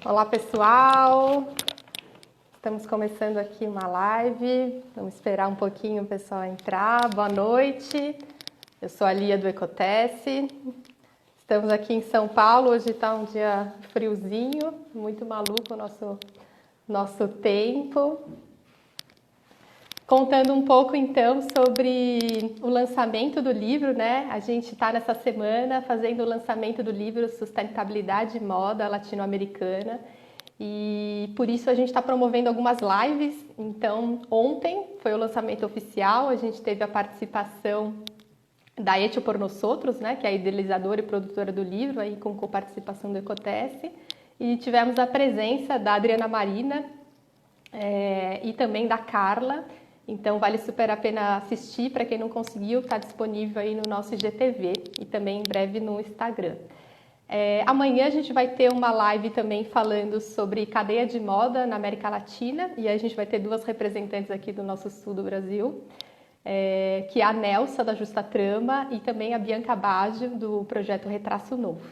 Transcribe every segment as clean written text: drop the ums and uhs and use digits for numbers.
Olá pessoal, estamos começando aqui uma live, vamos esperar um pouquinho o pessoal entrar. Boa noite, eu sou a Lia do Ecotesse, estamos aqui em São Paulo, hoje está um dia friozinho, muito maluco o nosso tempo. Contando um pouco então sobre o lançamento do livro, né? A gente está nessa semana fazendo o lançamento do livro Sustentabilidade e Moda Latino-Americana e por isso a gente está promovendo algumas lives. Então ontem foi o lançamento oficial, a gente teve a participação da Hecho por Nosotros, né? Que é a idealizadora e produtora do livro, aí com coparticipação do Ecotesse, e tivemos a presença da Adriana Marina e também da Carla. Então vale super a pena assistir, para quem não conseguiu, está disponível aí no nosso IGTV e também em breve no Instagram. Amanhã a gente vai ter uma live também falando sobre cadeia de moda na América Latina e a gente vai ter duas representantes aqui do nosso sul do Brasil, que é a Nelsa da Justa Trama e também a Bianca Baggio do projeto Retraço Novo.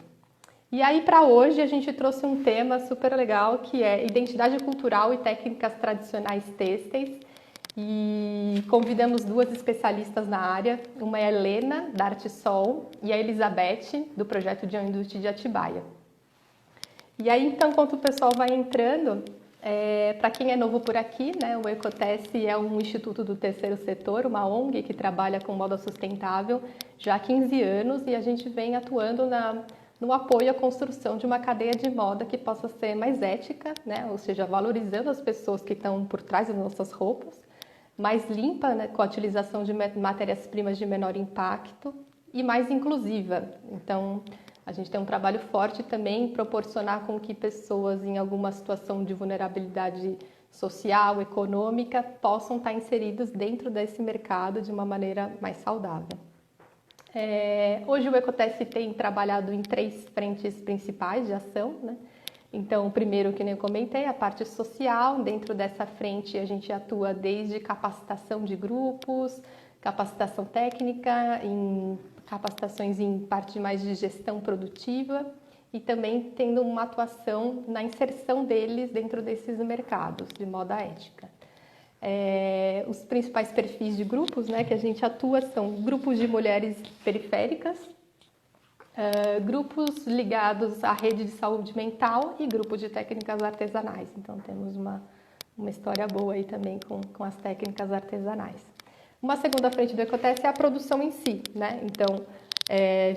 E aí para hoje a gente trouxe um tema super legal que é identidade cultural e técnicas tradicionais têxteis. E convidamos duas especialistas na área, uma é a Helena, da Arte Sol, e a Elizabeth, do projeto de Indústria de Atibaia. E aí, então, enquanto o pessoal vai entrando, para quem é novo por aqui, né, o Ecotesse é um instituto do terceiro setor, uma ONG que trabalha com moda sustentável já há 15 anos e a gente vem atuando no apoio à construção de uma cadeia de moda que possa ser mais ética, né, ou seja, valorizando as pessoas que estão por trás das nossas roupas, mais limpa, né, com a utilização de matérias-primas de menor impacto e mais inclusiva. Então, a gente tem um trabalho forte também em proporcionar com que pessoas em alguma situação de vulnerabilidade social, econômica, possam estar inseridas dentro desse mercado de uma maneira mais saudável. Hoje o Ecotesse tem trabalhado em 3 frentes principais de ação, né? Então, o primeiro, que nem eu comentei, a parte social. Dentro dessa frente, a gente atua desde capacitação de grupos, capacitação técnica, capacitações em parte mais de gestão produtiva e também tendo uma atuação na inserção deles dentro desses mercados de moda ética. Os principais perfis de grupos, né, que a gente atua são grupos de mulheres periféricas, grupos ligados à rede de saúde mental e grupos de técnicas artesanais. Então temos uma história boa aí também com as técnicas artesanais. Uma segunda frente do Ecotesse é a produção em si, né? Então,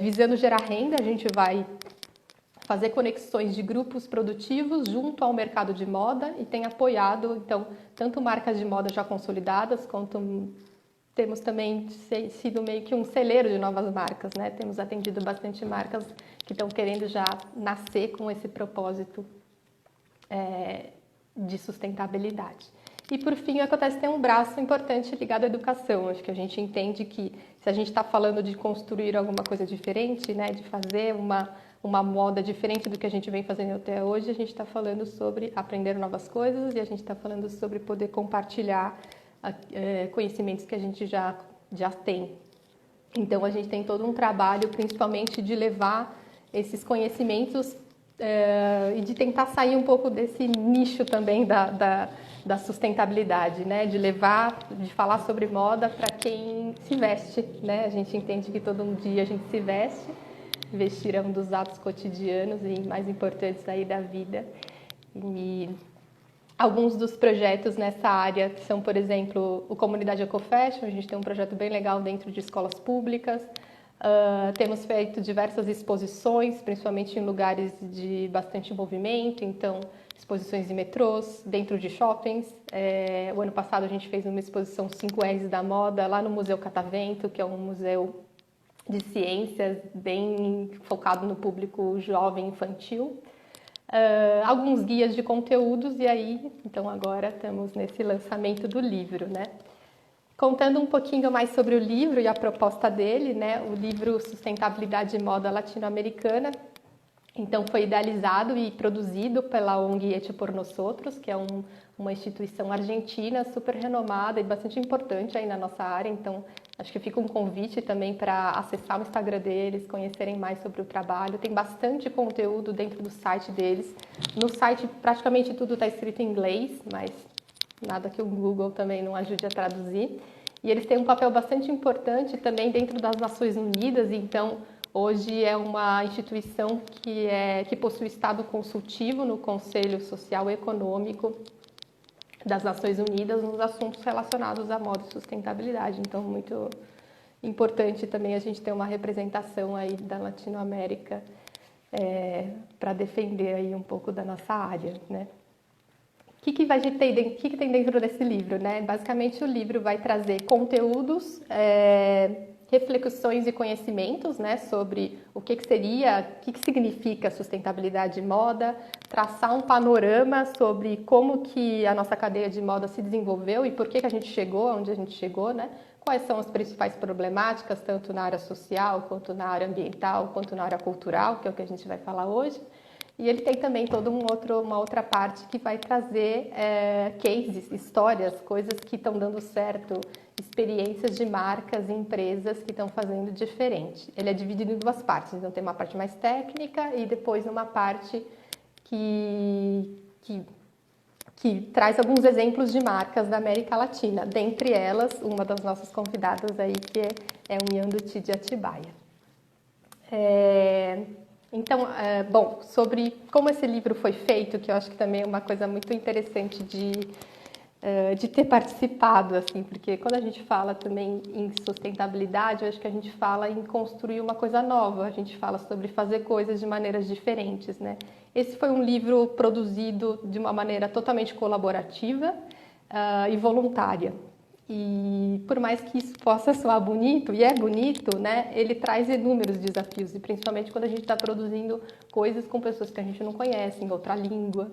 visando gerar renda, a gente vai fazer conexões de grupos produtivos junto ao mercado de moda e tem apoiado, então, tanto marcas de moda já consolidadas, quanto temos também sido meio que um celeiro de novas marcas, né? Temos atendido bastante marcas que estão querendo já nascer com esse propósito de sustentabilidade. E, por fim, o Ecotesse tem um braço importante ligado à educação. Acho que a gente entende que se a gente está falando de construir alguma coisa diferente, né, de fazer uma moda diferente do que a gente vem fazendo até hoje, a gente está falando sobre aprender novas coisas e a gente está falando sobre poder compartilhar conhecimentos que a gente já tem. Então, a gente tem todo um trabalho, principalmente, de levar esses conhecimentos e de tentar sair um pouco desse nicho também da sustentabilidade, né? De falar sobre moda para quem se veste, né? A gente entende que todo dia a gente se veste, vestir é um dos atos cotidianos e mais importantes aí da vida. E alguns dos projetos nessa área são, por exemplo, o Comunidade Ecofashion. A gente tem um projeto bem legal dentro de escolas públicas. Temos feito diversas exposições, principalmente em lugares de bastante movimento, então exposições em metrôs, dentro de shoppings. O ano passado a gente fez uma exposição 5Rs da moda lá no Museu Catavento, que é um museu de ciências bem focado no público jovem infantil. Alguns guias de conteúdos e aí, então agora estamos nesse lançamento do livro, né? Contando um pouquinho mais sobre o livro e a proposta dele, né? O livro Sustentabilidade e Moda Latino-Americana, então foi idealizado e produzido pela ONG Hecho por Nosotros, que é uma instituição argentina super renomada e bastante importante aí na nossa área. Então Acho que fica um convite também para acessar o Instagram deles, conhecerem mais sobre o trabalho. Tem bastante conteúdo dentro do site deles. No site praticamente tudo está escrito em inglês, mas nada que o Google também não ajude a traduzir. E eles têm um papel bastante importante também dentro das Nações Unidas, então hoje é uma instituição que possui estado consultivo no Conselho Social e Econômico das Nações Unidas nos assuntos relacionados à moda e sustentabilidade. Então, muito importante também a gente ter uma representação aí da Latinoamérica para defender aí um pouco da nossa área, né? O que tem dentro desse livro, né? Basicamente, o livro vai trazer conteúdos, reflexões e conhecimentos, né, sobre o que significa sustentabilidade de moda, traçar um panorama sobre como que a nossa cadeia de moda se desenvolveu e por que a gente chegou onde a gente chegou, né? Quais são as principais problemáticas, tanto na área social, quanto na área ambiental, quanto na área cultural, que é o que a gente vai falar hoje. E ele tem também toda uma outra parte que vai trazer cases, histórias, coisas que estão dando certo, experiências de marcas e empresas que estão fazendo diferente. Ele é dividido em duas partes, então tem uma parte mais técnica e depois uma parte que traz alguns exemplos de marcas da América Latina. Dentre elas, uma das nossas convidadas aí, que é o Nyanduti de Atibaia. Então, bom, sobre como esse livro foi feito, que eu acho que também é uma coisa muito interessante de ter participado, assim, porque quando a gente fala também em sustentabilidade, eu acho que a gente fala em construir uma coisa nova, a gente fala sobre fazer coisas de maneiras diferentes, né? Esse foi um livro produzido de uma maneira totalmente colaborativa e voluntária. E por mais que isso possa soar bonito, e é bonito, né, ele traz inúmeros desafios, e principalmente quando a gente está produzindo coisas com pessoas que a gente não conhece, em outra língua,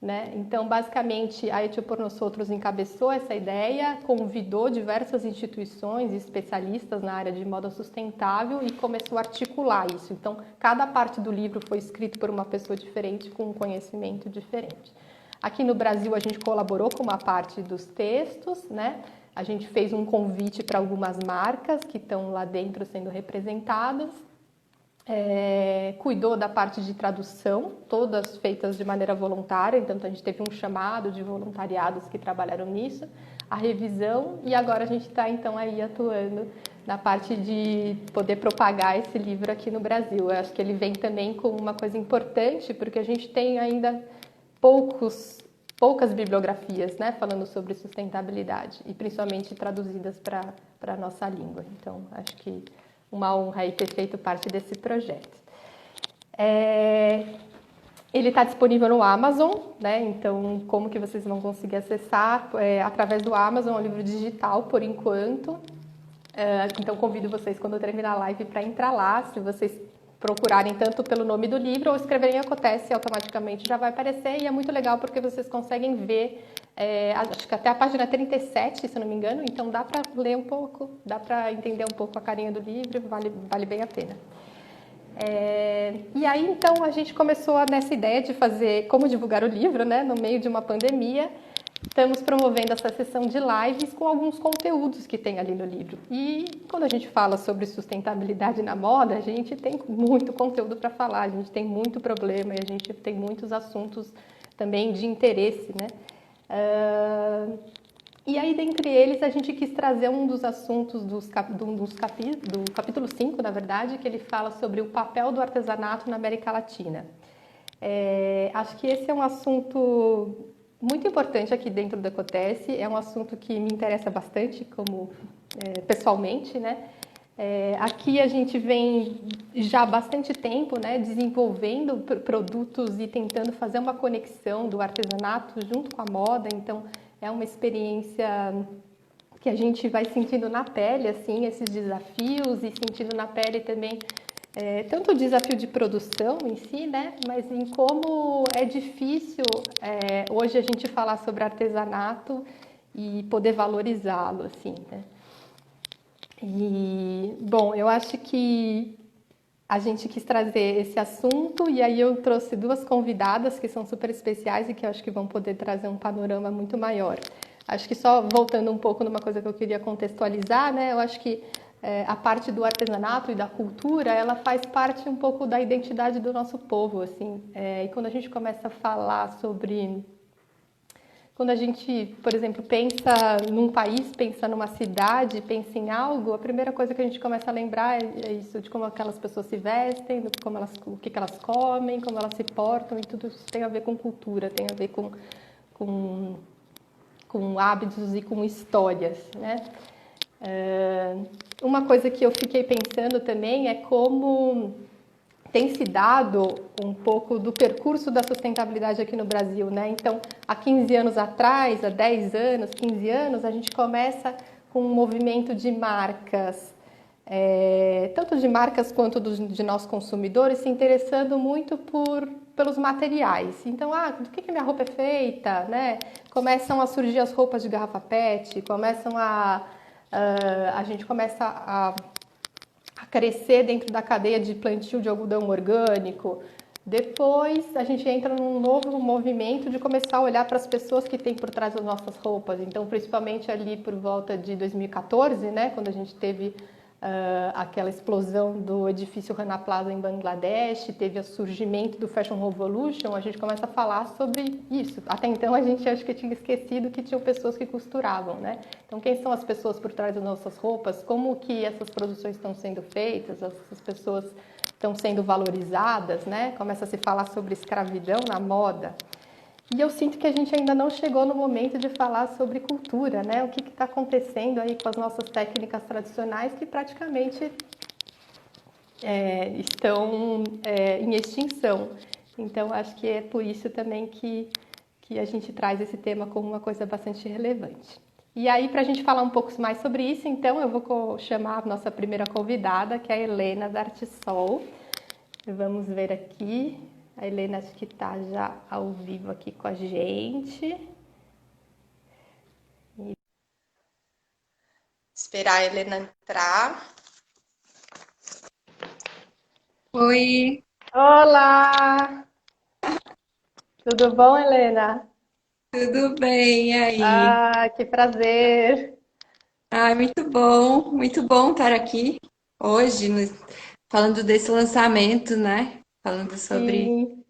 né? Então, basicamente, a Eti por Nosotros encabeçou essa ideia, convidou diversas instituições e especialistas na área de moda sustentável e começou a articular isso. Então, cada parte do livro foi escrito por uma pessoa diferente, com um conhecimento diferente. Aqui no Brasil, a gente colaborou com uma parte dos textos, né? A gente fez um convite para algumas marcas que estão lá dentro sendo representadas, cuidou da parte de tradução, todas feitas de maneira voluntária, então a gente teve um chamado de voluntariados que trabalharam nisso, a revisão, e agora a gente está então aí atuando na parte de poder propagar esse livro aqui no Brasil. Eu acho que ele vem também com uma coisa importante, porque a gente tem ainda poucas bibliografias, né, falando sobre sustentabilidade e principalmente traduzidas para a nossa língua. Então, acho que uma honra aí ter feito parte desse projeto. Ele está disponível no Amazon, né? Então, como que vocês vão conseguir acessar? Através do Amazon, é um livro digital por enquanto. Então, convido vocês, quando eu terminar a live, para entrar lá. Se vocês procurarem tanto pelo nome do livro ou escreverem Acontece, automaticamente já vai aparecer. E é muito legal porque vocês conseguem ver, acho que até a página 37, se eu não me engano. Então, dá para ler um pouco, dá para entender um pouco a carinha do livro, vale bem a pena. E aí, então, a gente começou nessa ideia de fazer como divulgar o livro, né, no meio de uma pandemia. Estamos promovendo essa sessão de lives com alguns conteúdos que tem ali no livro. E quando a gente fala sobre sustentabilidade na moda, a gente tem muito conteúdo para falar, a gente tem muito problema e a gente tem muitos assuntos também de interesse, né? E aí, dentre eles, a gente quis trazer um dos assuntos do capítulo 5, na verdade, que ele fala sobre o papel do artesanato na América Latina. Acho que esse é um assunto muito importante aqui dentro do Acontece, é um assunto que me interessa bastante pessoalmente, né? Aqui a gente vem já há bastante tempo, né, desenvolvendo produtos e tentando fazer uma conexão do artesanato junto com a moda, então é uma experiência que a gente vai sentindo na pele, assim, esses desafios e sentindo na pele também tanto o desafio de produção em si, né, mas em como é difícil hoje a gente falar sobre artesanato e poder valorizá-lo, assim, né. E, bom, eu acho que a gente quis trazer esse assunto e aí eu trouxe duas convidadas que são super especiais e que eu acho que vão poder trazer um panorama muito maior. Acho que só voltando um pouco numa coisa que eu queria contextualizar, né? Eu acho que a parte do artesanato e da cultura, ela faz parte um pouco da identidade do nosso povo, assim. E quando a gente começa a falar sobre quando a gente, por exemplo, pensa num país, pensa numa cidade, pensa em algo, a primeira coisa que a gente começa a lembrar é isso, de como aquelas pessoas se vestem, como elas, o que elas comem, como elas se portam, e tudo isso tem a ver com cultura, tem a ver com, com hábitos e com histórias, né? Uma coisa que eu fiquei pensando também é como tem se dado um pouco do percurso da sustentabilidade aqui no Brasil, né? Então, há 15 anos atrás, há 10 anos, 15 anos, a gente começa com um movimento de marcas, tanto de marcas quanto de nós consumidores, se interessando muito pelos materiais. Então, do que minha roupa é feita, né? Começam a surgir as roupas de garrafa PET, a gente começa a crescer dentro da cadeia de plantio de algodão orgânico. Depois a gente entra num novo movimento de começar a olhar para as pessoas que tem por trás das nossas roupas. Então, principalmente ali por volta de 2014, né, quando a gente teve aquela explosão do edifício Rana Plaza em Bangladesh, teve o surgimento do Fashion Revolution, a gente começa a falar sobre isso. Até então a gente acho que tinha esquecido que tinham pessoas que costuravam, né? Então quem são as pessoas por trás das nossas roupas? Como que essas produções estão sendo feitas? Essas pessoas estão sendo valorizadas, né? Começa a se falar sobre escravidão na moda. E eu sinto que a gente ainda não chegou no momento de falar sobre cultura, né? O que está acontecendo aí com as nossas técnicas tradicionais que praticamente estão em extinção. Então, acho que é por isso também que a gente traz esse tema como uma coisa bastante relevante. E aí, para a gente falar um pouco mais sobre isso, então, eu vou chamar a nossa primeira convidada, que é a Helena da Artesol. Vamos ver aqui. A Helena acho que está já ao vivo aqui com a gente. E esperar a Helena entrar. Oi, Olá! Tudo bom, Helena? tudo bem? E aí? Que prazer! Muito bom estar aqui hoje, falando desse lançamento, né? Falando sobre Sim,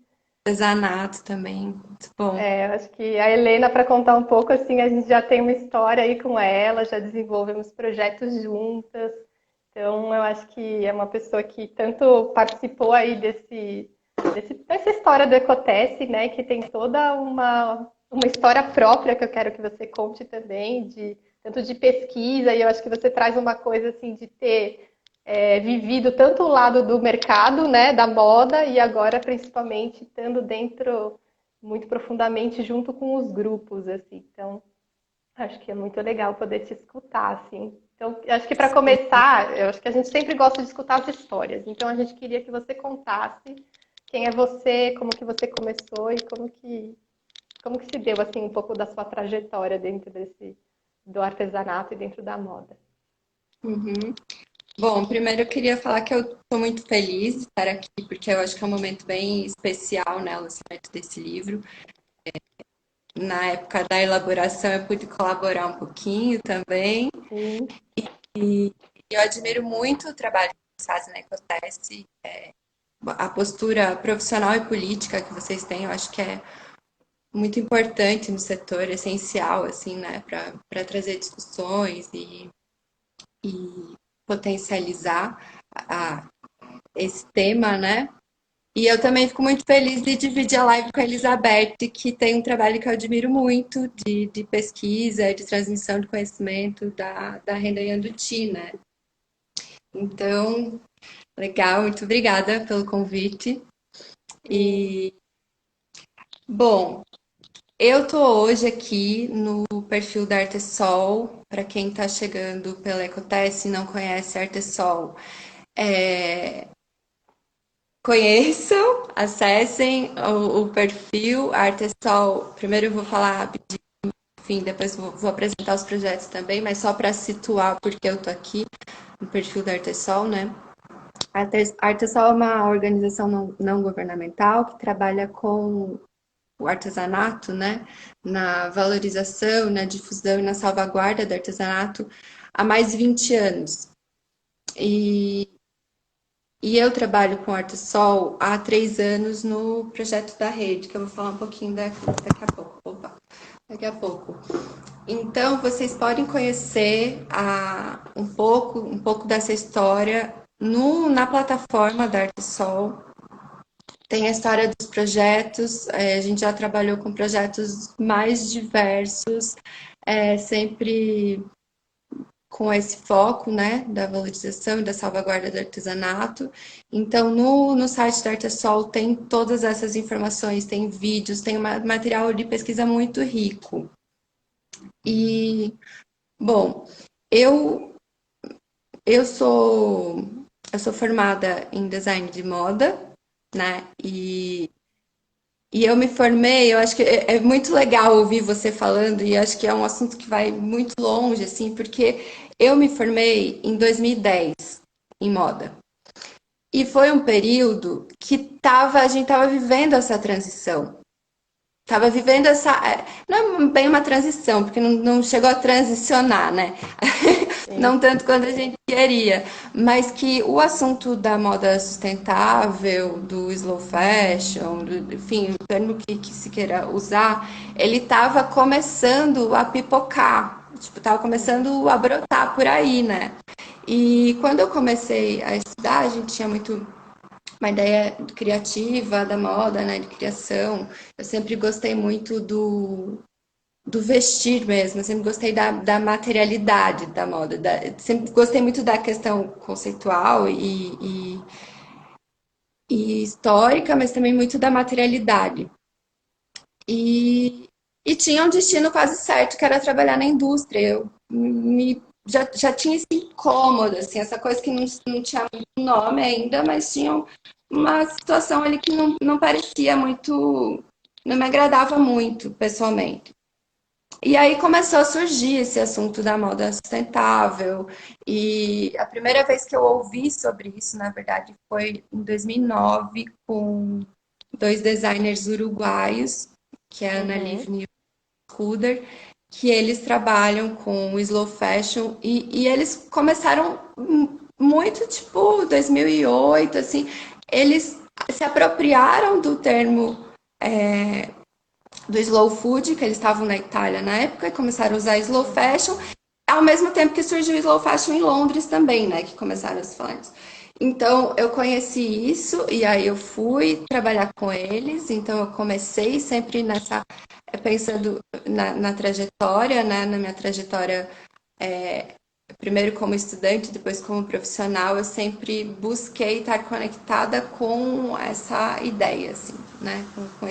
artesanato também. Muito bom. eu acho que a Helena, para contar um pouco, assim, a gente já tem uma história aí com ela, já desenvolvemos projetos juntas. Então, eu acho que é uma pessoa que tanto participou aí dessa história do Ecotesse, né? Que tem toda uma história própria que eu quero que você conte também, tanto de pesquisa, e eu acho que você traz uma coisa assim de ter vivido tanto o lado do mercado, né, da moda, e agora principalmente estando dentro muito profundamente junto com os grupos, assim. Então, acho que é muito legal poder te escutar, assim. Então, acho que para começar, eu acho que a gente sempre gosta de escutar as histórias. Então, a gente queria que você contasse quem é você, como que você começou e como que se deu assim um pouco da sua trajetória dentro do artesanato e dentro da moda. Uhum. Bom, primeiro eu queria falar que eu estou muito feliz de estar aqui, porque eu acho que é um momento bem especial, né, o lançamento desse livro. Na época da elaboração eu pude colaborar um pouquinho também. Sim, E eu admiro muito o trabalho que vocês fazem na Ecoteste, a postura profissional e política que vocês têm, eu acho que é muito importante no setor, essencial, assim, né, para trazer discussões e potencializar a, esse tema, né? E eu também fico muito feliz de dividir a live com a Elizabeth, que tem um trabalho que eu admiro muito de pesquisa, de transmissão de conhecimento da renda Yanduti, né? Então, legal, muito obrigada pelo convite. sim. E, bom, eu tô hoje aqui no perfil da Artesol. Para quem está chegando pela Ecotesse e não conhece a Artesol, conheçam, acessem o perfil. A Artesol, primeiro eu vou falar rapidinho, enfim, depois vou apresentar os projetos também, mas só para situar porque eu tô aqui no perfil da Artesol, né? A Artesol é uma organização não governamental que trabalha com o artesanato, né? Na valorização, na difusão e na salvaguarda do artesanato há mais de 20 anos. E, e eu trabalho com Artesol há 3 anos no projeto da rede, que eu vou falar um pouquinho daqui a pouco. Opa, daqui a pouco. Então, vocês podem conhecer um pouco dessa história na plataforma da Artesol. Tem a história dos projetos, a gente já trabalhou com projetos mais diversos, sempre com esse foco, né, da valorização e da salvaguarda do artesanato. Então, no site da Artesol tem todas essas informações, tem vídeos, tem um material de pesquisa muito rico. E, bom, eu, eu sou, eu sou formada em design de moda, né, e eu me formei, eu acho que é muito legal ouvir você falando, e acho que é um assunto que vai muito longe, assim, porque eu me formei em 2010 em moda. E foi um período que a gente estava vivendo essa transição. Estava vivendo essa. Não é bem uma transição, porque não chegou a transicionar, né? Sim. Não tanto quanto a gente queria, mas que o assunto da moda sustentável, do slow fashion, enfim, o termo que se queira usar, ele estava começando a pipocar, tipo, estava Uhum. começando a brotar por aí, né? E quando eu comecei a estudar, a gente tinha muito uma ideia criativa da moda, né, de criação. Eu sempre gostei muito do vestir mesmo, eu sempre gostei da materialidade da moda, sempre gostei muito da questão conceitual e histórica, mas também muito da materialidade. E, e tinha um destino quase certo, que era trabalhar na indústria. Já tinha esse incômodo, assim, essa coisa que não tinha muito nome ainda, mas tinha uma situação ali que não parecia muito, não me agradava muito, pessoalmente. E aí começou a surgir esse assunto da moda sustentável. E a primeira vez que eu ouvi sobre isso, na verdade, foi em 2009, com dois designers uruguaios, que é a Ana Uhum. Livni e o Scooter, que eles trabalham com slow fashion e eles começaram muito tipo 2008, assim, eles se apropriaram do termo do slow food, que eles estavam na Itália na época, e começaram a usar slow Uhum. fashion, ao mesmo tempo que surgiu o slow fashion em Londres também, né, que começaram a se falar isso. Então, eu conheci isso e aí eu fui trabalhar com eles. Então, eu comecei sempre nessa, pensando na trajetória, né, na minha trajetória, primeiro como estudante, depois como profissional, eu sempre busquei estar conectada com essa ideia, assim, né, com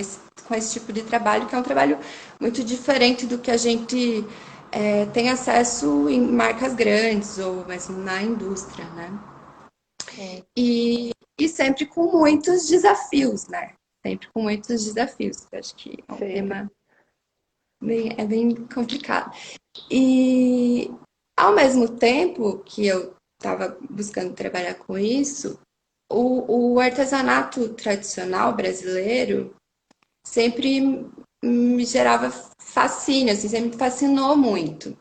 esse tipo de trabalho, que é um trabalho muito diferente do que a gente tem acesso em marcas grandes ou mesmo na indústria, né? Sim. E sempre com muitos desafios, né? Sempre com muitos desafios. Eu acho que é um Sempre. tema bem complicado. E ao mesmo tempo que eu estava buscando trabalhar com isso, o artesanato tradicional brasileiro sempre me gerava fascínio, assim, sempre me fascinou muito.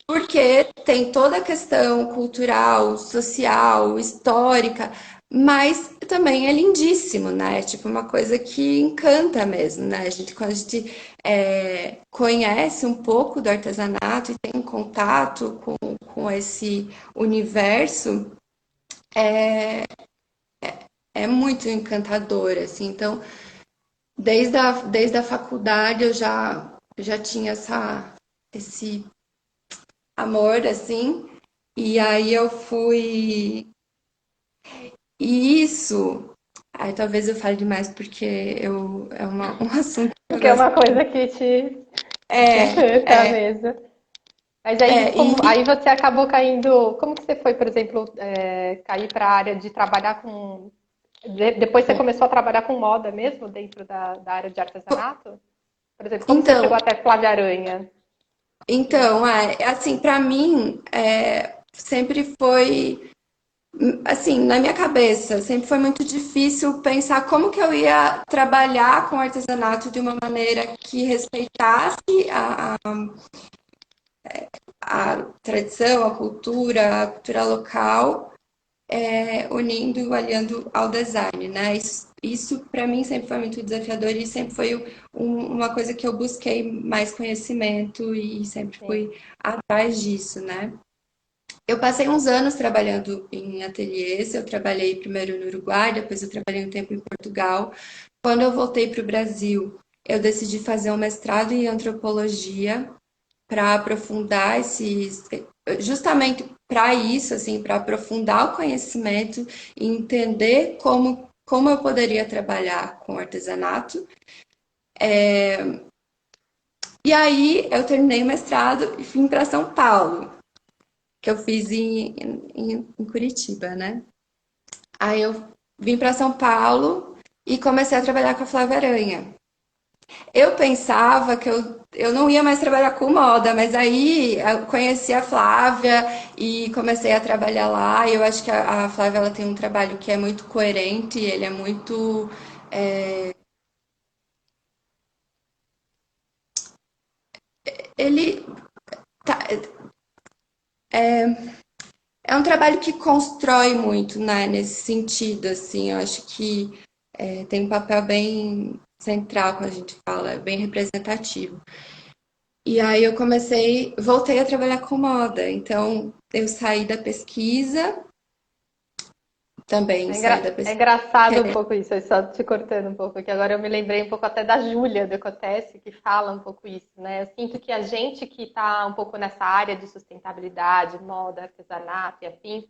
Porque tem toda a questão cultural, social, histórica, mas também é lindíssimo, né? Tipo, uma coisa que encanta mesmo, né? Quando a gente conhece um pouco do artesanato e tem um contato com esse universo, é muito encantador, assim. Então, desde a faculdade eu já tinha esse amor, assim, e aí eu fui. E isso. Aí talvez eu fale demais porque um assunto que eu Porque é gosto. uma coisa que te É, encanta mesmo. Mas aí, e aí você acabou caindo. Como que você foi, por exemplo, cair para a área de trabalhar com. Depois você começou a trabalhar com moda mesmo dentro da área de artesanato? Por exemplo, como você então, chegou até Flávia Aranha? assim, para mim, sempre foi. Assim, na minha cabeça, sempre foi muito difícil pensar como que eu ia trabalhar com artesanato de uma maneira que respeitasse a tradição, a cultura local, unindo e aliando ao design, né? Isso para mim sempre foi muito desafiador e sempre foi uma coisa que eu busquei mais conhecimento e sempre Sim. fui atrás disso, né? Eu passei uns anos trabalhando em ateliês. Eu trabalhei primeiro no Uruguai, depois eu trabalhei um tempo em Portugal. Quando eu voltei para o Brasil, eu decidi fazer um mestrado em antropologia para aprofundar esses, justamente para isso, assim, para aprofundar o conhecimento e entender como eu poderia trabalhar com artesanato. E aí eu terminei o mestrado e vim para São Paulo, que eu fiz em Curitiba, né? Aí eu vim para São Paulo e comecei a trabalhar com a Flávia Aranha. Eu pensava que eu não ia mais trabalhar com moda, mas aí eu conheci a Flávia e comecei a trabalhar lá. E eu acho que a Flávia ela tem um trabalho que é muito coerente, ele é muito. Ele tá- é um trabalho que constrói muito, né, nesse sentido, assim. Eu acho que tem um papel bem central quando a gente fala, é bem representativo. E aí eu voltei a trabalhar com moda. Então eu saí da pesquisa, também saí da É pesquisa. engraçado um pouco isso, eu só te cortando um pouco, que agora eu me lembrei um pouco até da Júlia do Ecotesse, que fala um pouco isso, né? Eu sinto que a gente que está um pouco nessa área de sustentabilidade, moda, artesanato e afins,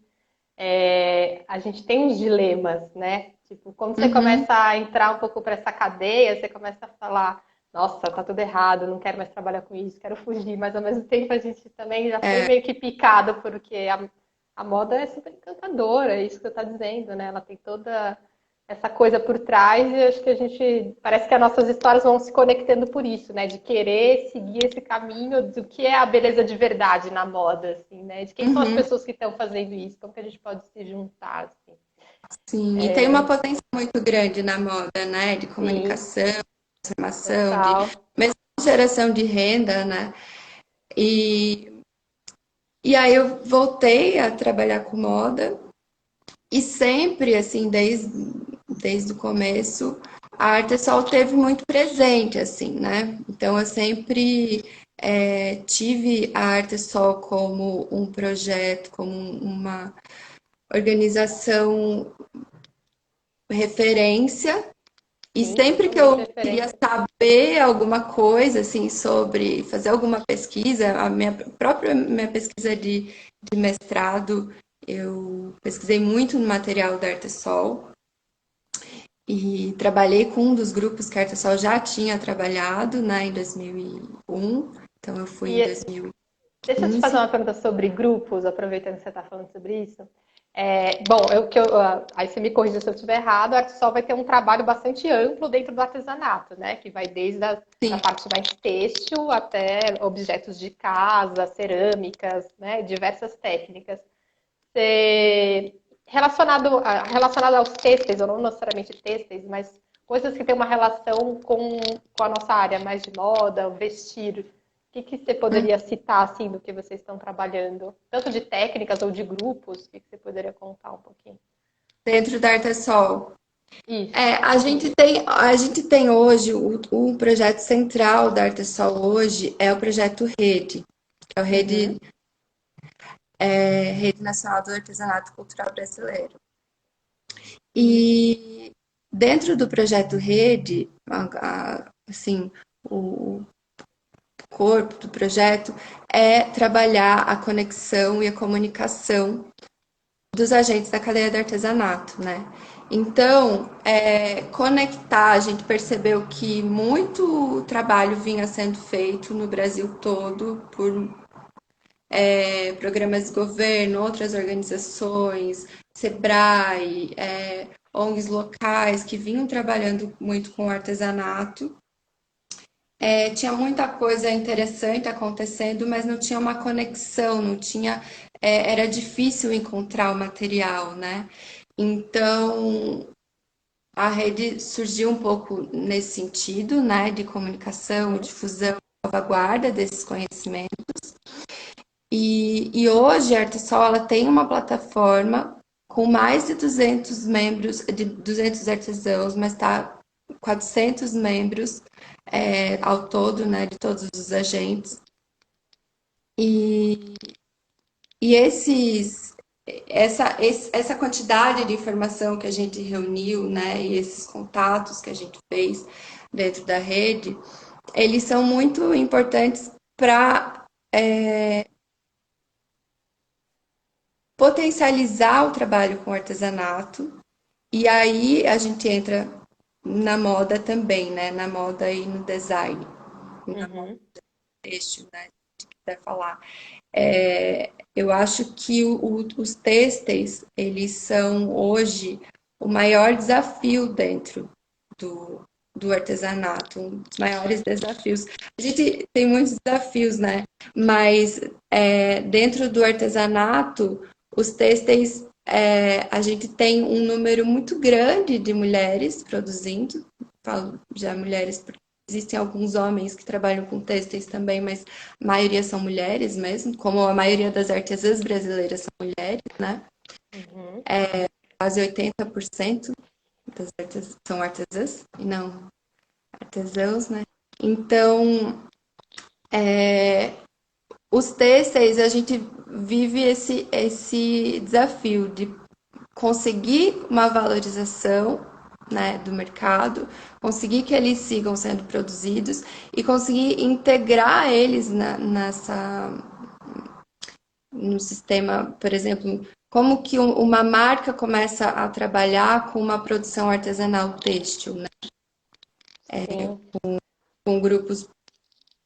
a gente tem uns dilemas, né? Tipo, quando você Uhum, começa a entrar um pouco para essa cadeia, você começa a falar, nossa, tá tudo errado, não quero mais trabalhar com isso, quero fugir, mas ao mesmo tempo a gente também já foi meio que picado, porque a moda é super encantadora, é isso que eu tá dizendo, né? Ela tem toda essa coisa por trás e acho que a gente parece que as nossas histórias vão se conectando por isso, né? De querer seguir esse caminho do que é a beleza de verdade na moda, assim, né? De quem são as uhum, pessoas que estão fazendo isso, como que a gente pode se juntar, assim. sim. E tem uma potência muito grande na moda, né? De Sim, comunicação, informação, de total. mesmo geração de renda, né? E, e aí eu voltei a trabalhar com moda e sempre, assim, desde o começo, a Artesol teve muito presente, assim, né? Então eu sempre tive a Artesol como um projeto, como uma organização referência. E Sim, sempre que totalmente eu queria referência. saber alguma coisa, assim, sobre fazer alguma pesquisa, a minha pesquisa de mestrado, eu pesquisei muito no material da Artesol e trabalhei com um dos grupos que a Artesol já tinha trabalhado, né, em 2001. Então eu fui em E deixa eu te fazer 2015. uma pergunta sobre grupos, aproveitando que você está falando sobre isso. Bom, aí você me corrija se eu estiver errado, a Artsol vai ter um trabalho bastante amplo dentro do artesanato, né? Que vai desde da Sim, parte mais têxtil até objetos de casa, cerâmicas, né? Diversas técnicas. Você, relacionado aos têxteis, ou não necessariamente têxteis, mas coisas que têm uma relação com a nossa área mais de moda, o vestir. Que você poderia citar, assim, do que vocês estão trabalhando? Tanto de técnicas ou de grupos? O que você poderia contar um pouquinho? dentro da Artesol. Isso. A gente tem hoje, o projeto central da Artesol hoje é o projeto Rede, que é o Uhum. Rede Nacional do Artesanato Cultural Brasileiro. E dentro do projeto Rede, assim, o corpo do projeto é trabalhar a conexão e a comunicação dos agentes da cadeia do artesanato, né? Então, conectar, a gente percebeu que muito trabalho vinha sendo feito no Brasil todo por programas de governo, outras organizações, SEBRAE, ONGs locais que vinham trabalhando muito com o artesanato. Tinha muita coisa interessante acontecendo, mas não tinha uma conexão, não tinha era difícil encontrar o material, né? Então, a rede surgiu um pouco nesse sentido, né, de comunicação, difusão, salvaguarda desses conhecimentos. E hoje a Artesol ela tem uma plataforma com mais de 200 membros, de 200 artesãos, mas está 400 membros ao todo, né, de todos os agentes. E, e essa quantidade de informação que a gente reuniu, né, e esses contatos que a gente fez dentro da rede, eles são muito importantes para potencializar o trabalho com artesanato. E aí a gente entra na moda também, né? Na moda e no design, na moda Uhum. têxtil, né? Se quiser falar. Eu acho que os têxteis, eles são hoje o maior desafio dentro do, do artesanato, um dos maiores desafios. A gente tem muitos desafios, né? Mas dentro do artesanato, os têxteis, a gente tem um número muito grande de mulheres produzindo, falo já mulheres porque existem alguns homens que trabalham com têxteis também, mas a maioria são mulheres mesmo, como a maioria das artesãs brasileiras são mulheres, né? Uhum. Quase 80% das artesãs são artesãs e não artesãos, né? Então, os têxteis, a gente vive esse desafio de conseguir uma valorização, né, do mercado, conseguir que eles sigam sendo produzidos e conseguir integrar eles no sistema, por exemplo, como que uma marca começa a trabalhar com uma produção artesanal têxtil, né, Sim. com grupos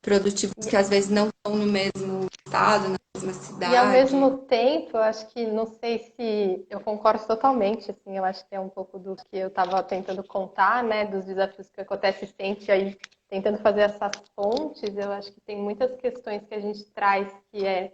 produtivos que às vezes não estão no mesmo estado, na mesma E ao cidade. mesmo tempo, eu acho que não sei se eu concordo totalmente, assim, eu acho que é um pouco do que eu estava tentando contar, né, dos desafios que acontece sempre aí, tentando fazer essas pontes, eu acho que tem muitas questões que a gente traz que é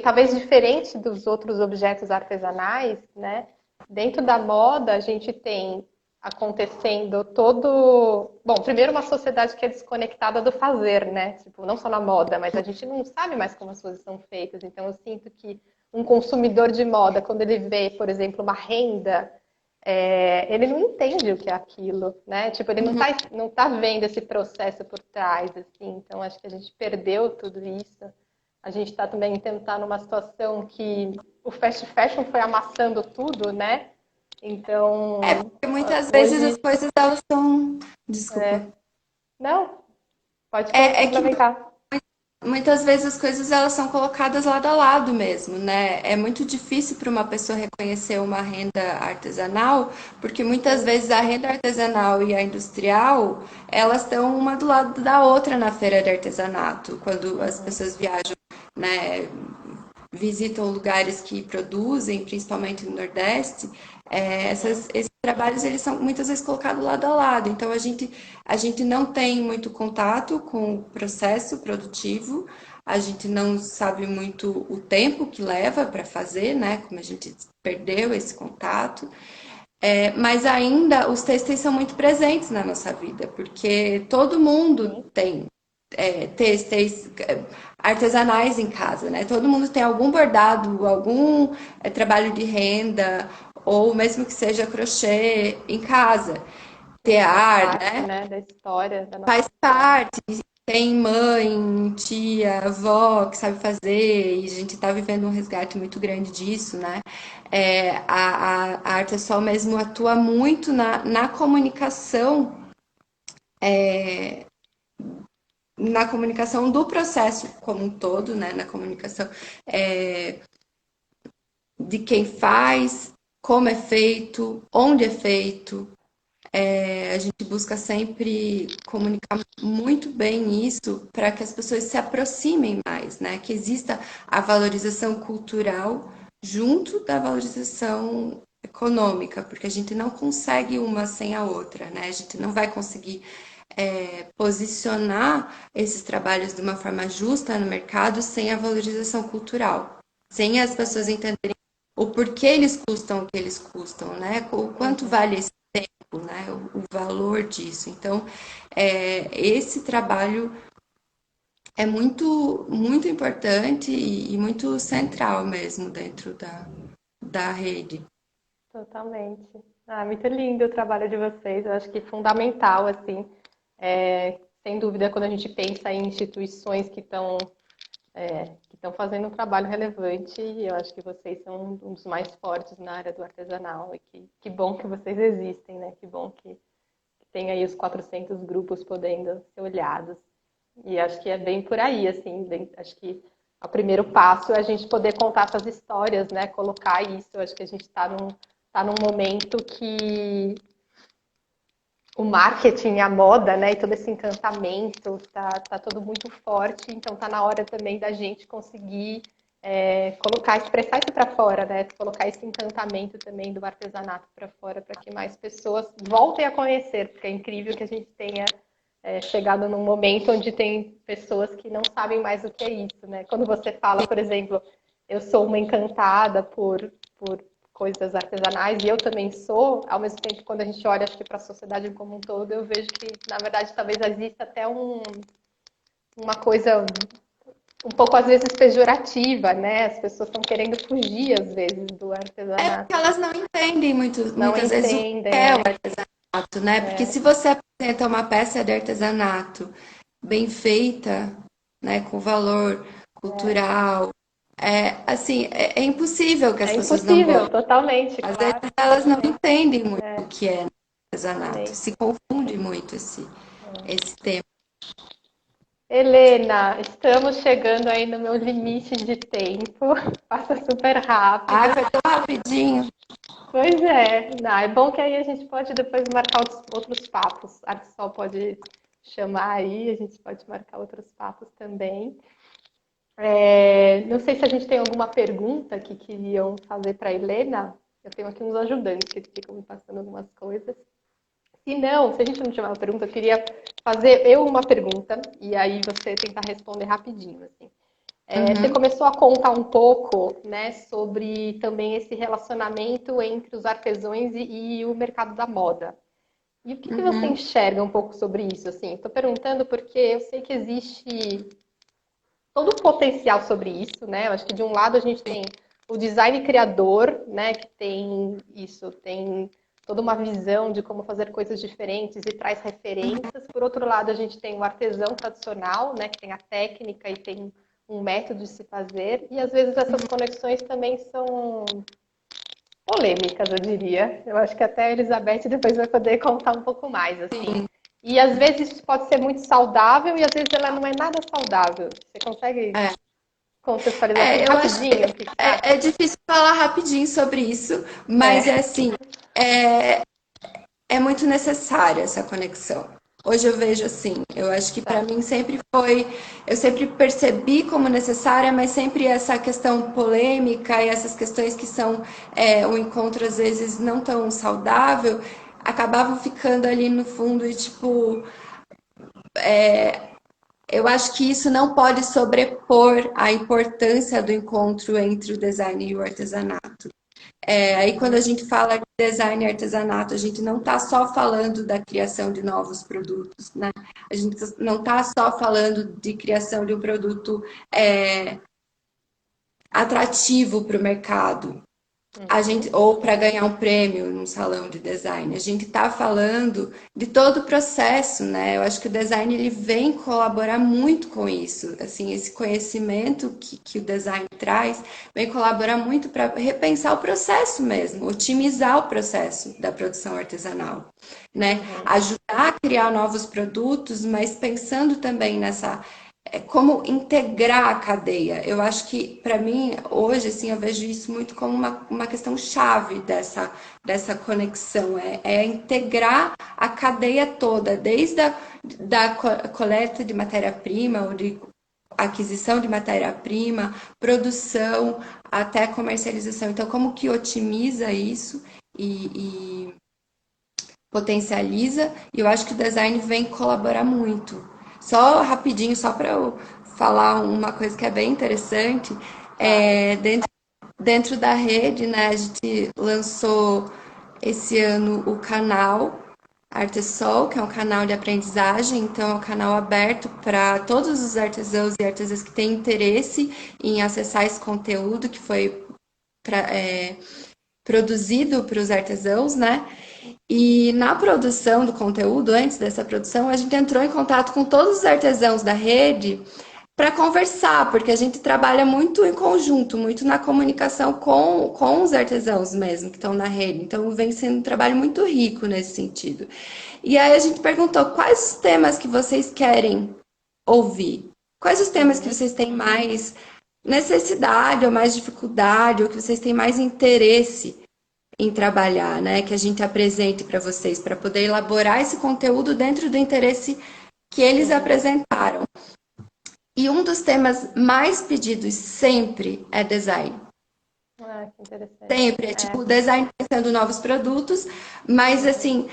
talvez diferente dos outros objetos artesanais, né? Dentro da moda, a gente tem acontecendo todo. Bom, primeiro uma sociedade que é desconectada do fazer, né? Tipo, não só na moda, mas a gente não sabe mais como as coisas são feitas. Então, eu sinto que um consumidor de moda, quando ele vê, por exemplo, uma renda, ele não entende o que é aquilo, né? Tipo, ele não tá vendo esse processo por trás, assim. Então, acho que a gente perdeu tudo isso. A gente está também tentar numa situação que o fast fashion foi amassando tudo, né? Então, Porque muitas vezes as hoje. coisas elas são, desculpa, Não, pode é que complementar. muitas vezes as coisas elas são colocadas lado a lado mesmo, né? É muito difícil para uma pessoa reconhecer uma renda artesanal, porque muitas Sim, vezes a renda artesanal e a industrial, elas estão uma do lado da outra na feira de artesanato, quando as uhum, pessoas viajam, né, visitam lugares que produzem, principalmente no Nordeste, uhum. esses trabalhos eles são muitas vezes colocados lado a lado. Então a gente não tem muito contato com o processo produtivo, a gente não sabe muito o tempo que leva para fazer, né? Como a gente perdeu esse contato. Mas ainda os têxteis são muito presentes na nossa vida, porque todo mundo Sim, tem têxteis artesanais em casa, né? Todo mundo tem algum bordado, algum trabalho de renda, ou mesmo que seja crochê em casa. sim, faz Tear, parte, né? né, da história da nossa Faz história. parte. Tem mãe, tia, avó que sabe fazer, e a gente está vivendo um resgate muito grande disso, né? A Artesol mesmo atua muito na comunicação do processo como um todo, né? Na comunicação de quem faz, como é feito, onde é feito. A gente busca sempre comunicar muito bem isso para que as pessoas se aproximem mais, né? Que exista a valorização cultural junto da valorização econômica, porque a gente não consegue uma sem a outra, né? A gente não vai conseguir posicionar esses trabalhos de uma forma justa no mercado sem a valorização cultural. sem as pessoas entenderem o porquê eles custam o que eles custam, né? O quanto Uhum. vale esse tempo, né? O valor disso. Então, esse trabalho é muito importante e muito central mesmo dentro da rede. Totalmente. Ah, muito lindo o trabalho de vocês. Eu acho que fundamental, assim, sem dúvida, quando a gente pensa em instituições que estão fazendo um trabalho relevante, eu acho que vocês são um dos mais fortes na área do artesanal. E que bom que vocês existem, né? Que bom que tem aí os 400 grupos podendo ser olhados. E acho que é bem por aí, assim, acho que o primeiro passo é a gente poder contar essas histórias, né? Colocar isso. Eu acho que a gente tá num momento que o marketing, a moda, né, e todo esse encantamento tá tudo muito forte, então tá na hora também da gente conseguir colocar, expressar isso para fora, né, colocar esse encantamento também do artesanato para fora, para que mais pessoas voltem a conhecer, porque é incrível que a gente tenha chegado num momento onde tem pessoas que não sabem mais o que é isso, né? Quando você fala, por exemplo, eu sou uma encantada por coisas artesanais, e eu também sou, ao mesmo tempo, quando a gente olha, acho que para a sociedade como um todo, eu vejo que, na verdade, talvez exista até uma coisa um pouco, às vezes, pejorativa, né? As pessoas estão querendo fugir, às vezes, do É porque artesanato. elas não entendem Não muitas vezes o que entendem, é o né? artesanato, né? Porque se você apresenta uma peça de artesanato bem feita, né, com valor cultural, assim, é impossível que as É pessoas não impossível, gostem. totalmente, Às vezes claro. elas não entendem muito o que é artesanato, Exatamente. se confunde muito esse tema. Helena, estamos chegando aí no meu limite de tempo. Passa super rápido. Ah, foi tão rapidinho. Pois é. Não, é bom que aí a gente pode depois marcar outros papos. A Arsol pode chamar aí, a gente pode marcar outros papos também. Não sei se a gente tem alguma pergunta que queriam fazer para a Helena. Eu tenho aqui uns ajudantes que ficam me passando algumas coisas. Se não, se a gente não tiver uma pergunta, eu queria fazer eu uma pergunta e aí você tentar responder rapidinho, assim. Você Uhum, começou a contar um pouco, né, sobre também esse relacionamento entre os artesãos e o mercado da moda. E o que você uhum, enxerga um pouco sobre isso, assim? Estou perguntando porque eu sei que existe todo o potencial sobre isso, né? Eu acho que de um lado a gente tem o design criador, né, que tem isso, tem toda uma visão de como fazer coisas diferentes e traz referências. Por outro lado, a gente tem o artesão tradicional, né, que tem a técnica e tem um método de se fazer. E às vezes essas conexões também são polêmicas, eu diria. Eu acho que até a Elizabeth depois vai poder contar um pouco mais, assim. sim. E às vezes isso pode ser muito saudável e às vezes ela não é nada saudável. Você consegue É. contextualizar assim Eu acho rapidinho o que você é acha? difícil falar rapidinho sobre isso, mas É, é assim, é, é muito necessária essa conexão. Hoje eu vejo assim, eu acho que para tá. mim sempre foi, eu sempre percebi como necessária, mas sempre essa questão polêmica e essas questões que são um encontro às vezes não tão saudável, acabavam ficando ali no fundo e tipo, eu acho que isso não pode sobrepor a importância do encontro entre o design e o artesanato. Aí quando a Uhum. gente fala de design e artesanato, a gente não está só falando da criação de novos produtos, né? A gente não está só falando de criação de um produto atrativo para o mercado, a gente Uhum. ou para ganhar um prêmio num salão de design. A gente está falando de todo o processo, né? Eu acho que o design ele vem colaborar muito com isso. Assim, esse conhecimento que o design traz vem colaborar muito para repensar o processo mesmo, otimizar o processo da produção artesanal, né? Uhum. Ajudar a criar novos produtos, mas pensando também nessa como integrar a cadeia. Eu acho que, para mim, hoje, assim, eu vejo isso muito como uma questão chave dessa conexão. É integrar a cadeia toda, desde da coleta de matéria-prima, ou de aquisição de matéria-prima, produção, até comercialização. Então, como que otimiza isso e potencializa, e eu acho que o design vem colaborar muito. Só rapidinho, só para eu falar uma coisa que é bem interessante, Claro. Dentro da rede, né, a gente lançou esse ano o canal Artesol, que é um canal de aprendizagem, então é um canal aberto para todos os artesãos e artesãs que têm interesse em acessar esse conteúdo que foi produzido para os artesãos, né? E na produção do conteúdo, antes dessa produção, a gente entrou em contato com todos os artesãos da rede para conversar, porque a gente trabalha muito em conjunto, muito na comunicação com os artesãos mesmo que estão na rede. Então, vem sendo um trabalho muito rico nesse sentido. E aí a gente perguntou quais os temas que vocês querem ouvir? Quais os temas que Uhum. vocês têm mais necessidade ou mais dificuldade, ou que vocês têm mais interesse em trabalhar, né? Que a gente apresente para vocês, para poder elaborar esse conteúdo dentro do interesse que eles Uhum. apresentaram. E um dos temas mais pedidos sempre é design. Ah, que interessante. Sempre, é tipo design pensando novos produtos, mas assim,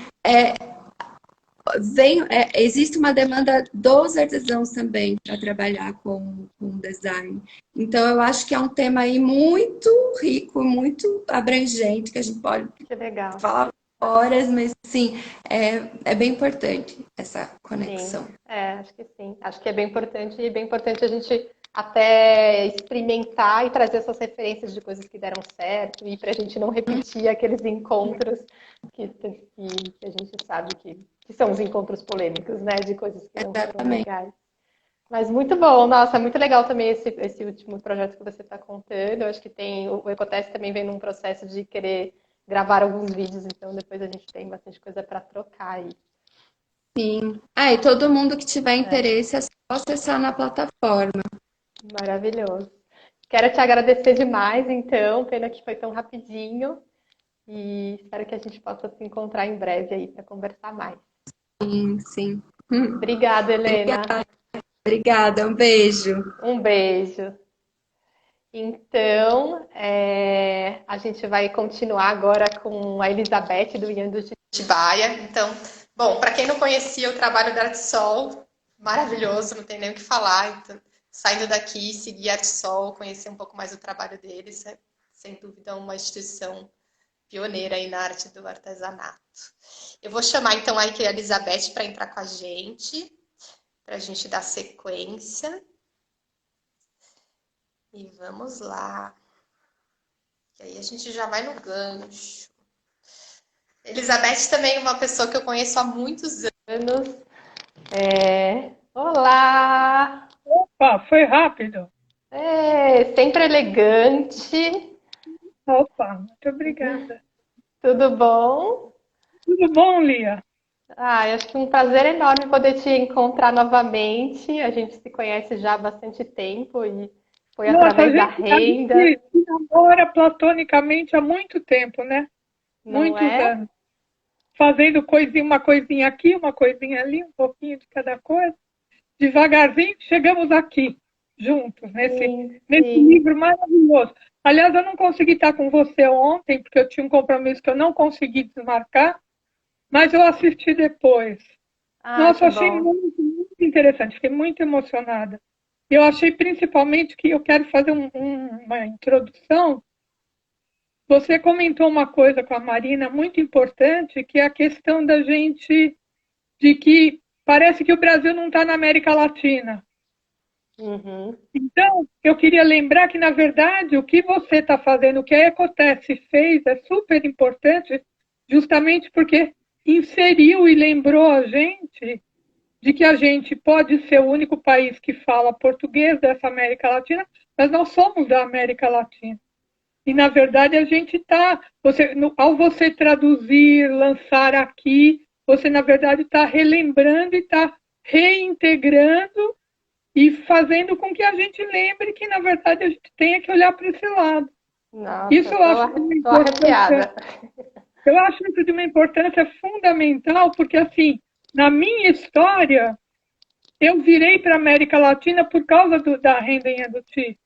existe uma demanda dos artesãos também para trabalhar com design. Então, eu acho que é um tema aí muito rico, muito abrangente, que a gente pode Que legal. falar horas, mas sim, é bem importante essa Sim, conexão. acho que sim. Acho que é bem importante e bem importante a gente até experimentar e trazer essas referências de coisas que deram certo e para a gente não repetir aqueles encontros que a gente sabe que são os encontros polêmicos, né? De coisas que não foram Exatamente. legais. Mas muito bom, nossa, muito legal também esse último projeto que você está contando. Eu acho que tem, o Ecoteste também vem num processo de querer gravar alguns vídeos, então depois a gente tem bastante coisa para trocar aí. Sim. Ah, e todo mundo que tiver interesse é só acessar na plataforma. Maravilhoso. Quero te agradecer demais, então. Pena que foi tão rapidinho. E espero que a gente possa se encontrar em breve aí para conversar mais. Sim, sim. Obrigada, Helena. Obrigada, um beijo. Um beijo. Então, a gente vai continuar agora com a Elizabeth do Iando de Atibaia. Então, bom, para quem não conhecia o trabalho da Artsol, maravilhoso, não tem nem o que falar. Então, saindo daqui, seguir a Artsol, conhecer um pouco mais o trabalho deles, é sem dúvida uma instituição pioneira aí na arte do artesanato. Eu vou chamar então a Elizabeth para entrar com a gente, para a gente dar sequência. E vamos lá. E aí a gente já vai no gancho. Elizabeth também é uma pessoa que eu conheço há muitos anos. Olá! Opa, foi rápido. Sempre elegante. Opa, muito obrigada. Tudo bom? Tudo bom, Lia? Acho que é um prazer enorme poder te encontrar novamente. A gente se conhece já há bastante tempo e foi Nossa, através da a renda, gente se namora platonicamente há muito tempo, né? não Muitos é? anos. Fazendo uma coisinha aqui, uma coisinha ali, um pouquinho de cada coisa. Devagarzinho, chegamos aqui, juntos, Sim, nesse sim. livro maravilhoso. Aliás, eu não consegui estar com você ontem, porque eu tinha um compromisso que eu não consegui desmarcar, mas eu assisti depois. Nossa, Que eu achei bom. muito, muito interessante, fiquei muito emocionada. Eu achei principalmente que eu quero fazer uma introdução. Você comentou uma coisa com a Marina muito importante, que é a questão da gente, de que parece que o Brasil não está na América Latina. Uhum. Então, eu queria lembrar que, na verdade, o que você está fazendo, o que a Ecoteste fez, é super importante, justamente porque inseriu e lembrou a gente de que a gente pode ser o único país que fala português dessa América Latina, mas nós somos da América Latina. E, na verdade, a gente está... Ao você traduzir, lançar aqui, você, na verdade, está relembrando e está reintegrando e fazendo com que a gente lembre que, na verdade, a gente tenha que olhar para esse lado. Isso Nossa, eu acho de uma tô importância... arrepiada. Eu acho isso de uma importância fundamental, porque, assim, na minha história, eu virei para a América Latina por causa da renda em Yanduti.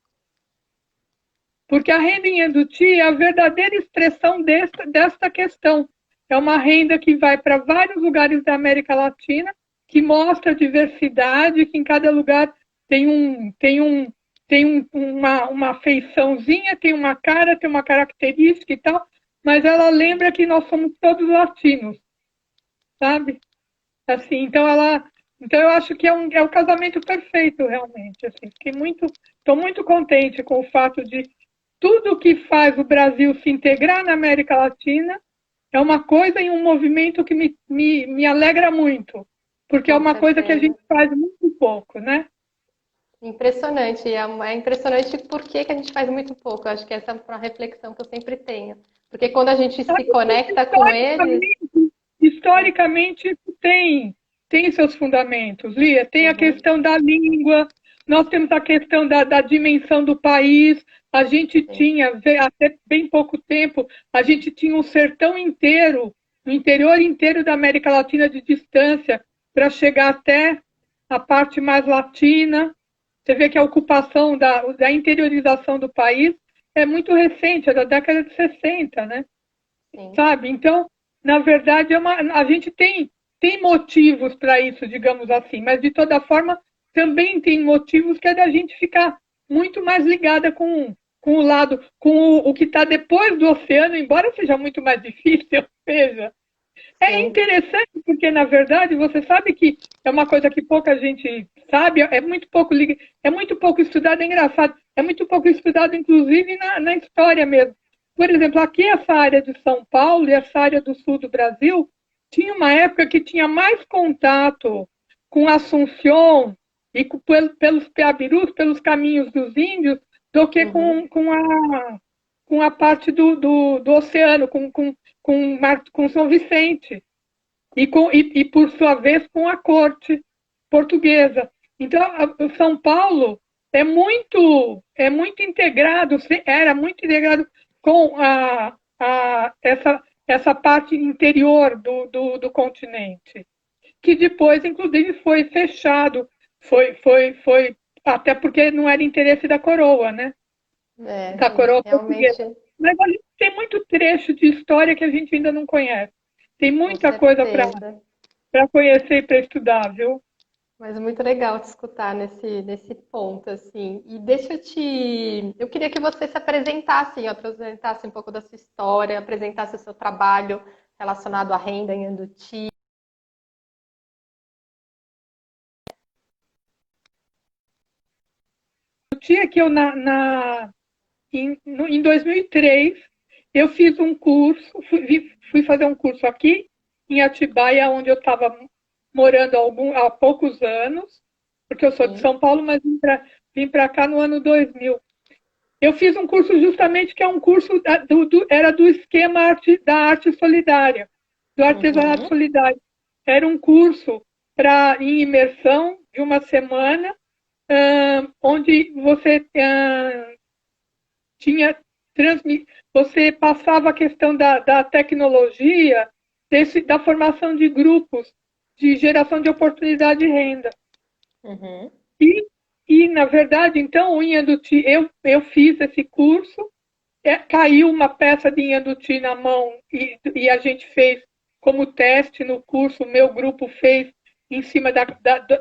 Porque a renda em Yanduti é a verdadeira expressão desta questão. É uma renda que vai para vários lugares da América Latina, que mostra a diversidade, que em cada lugar tem tem uma feiçãozinha, tem uma cara, tem uma característica e tal, mas ela lembra que nós somos todos latinos, sabe? Assim, então eu acho que é o casamento perfeito, realmente. Assim, estou muito contente com o fato de tudo que faz o Brasil se integrar na América Latina é uma coisa e um movimento que me alegra muito, porque é Com uma coisa que a certeza. gente faz muito pouco, né? Impressionante. É impressionante por que que a gente faz muito pouco. Eu acho que essa é uma reflexão que eu sempre tenho. Porque quando a gente se conecta com eles. Historicamente tem seus fundamentos, Lia. Tem a Uhum, questão da língua, nós temos a questão da dimensão do país. A gente sim, tinha, até bem pouco tempo, a gente tinha um sertão inteiro, o interior inteiro da América Latina de distância, para chegar até a parte mais latina. Você vê que a ocupação da interiorização do país é muito recente, é da década de 60, né? sim. Sabe? Então, na verdade, a gente tem motivos para isso, digamos assim, mas de toda forma também tem motivos que é da gente ficar muito mais ligada com o lado, com o que está depois do oceano, embora seja muito mais difícil, seja. É Sim, interessante porque, na verdade, você sabe que é uma coisa que pouca gente sabe, é muito pouco estudado, é engraçado, é muito pouco estudado, inclusive, na história mesmo. Por exemplo, aqui essa área de São Paulo e essa área do sul do Brasil tinha uma época que tinha mais contato com Assunção e pelos Piabirus, pelos caminhos dos índios, do que uhum, com a parte do oceano, com São Vicente e, por sua vez, com a corte portuguesa. Então, o São Paulo é muito integrado, era muito integrado com essa parte interior do continente, que depois, inclusive, foi fechado, foi até porque não era interesse da coroa, né? Da coroa portuguesa. realmente, Mas a gente tem muito trecho de história que a gente ainda não conhece. Tem com muita coisa certeza. para conhecer e para estudar, viu? Mas muito legal te escutar nesse ponto, assim. E deixa eu te. Eu queria que você se apresentasse, apresentasse um pouco da sua história, apresentasse o seu trabalho relacionado à renda em Anduti. O dia que eu, em 2003, eu fiz um curso, fui fazer um curso aqui em Atibaia, onde eu estava morando há poucos anos, porque eu sou de Sim. São Paulo, mas vim para cá no ano 2000. Eu fiz um curso justamente que é um curso era do esquema da arte solidária, do artesanato Uhum. solidário. Era um curso em imersão de uma semana, onde você tinha você passava a questão da tecnologia, da formação de grupos, de geração de oportunidade de renda. Uhum. E, na verdade, então, o Inhanduti, eu fiz esse curso, caiu uma peça de Inhanduti na mão e a gente fez como teste no curso, o meu grupo fez em cima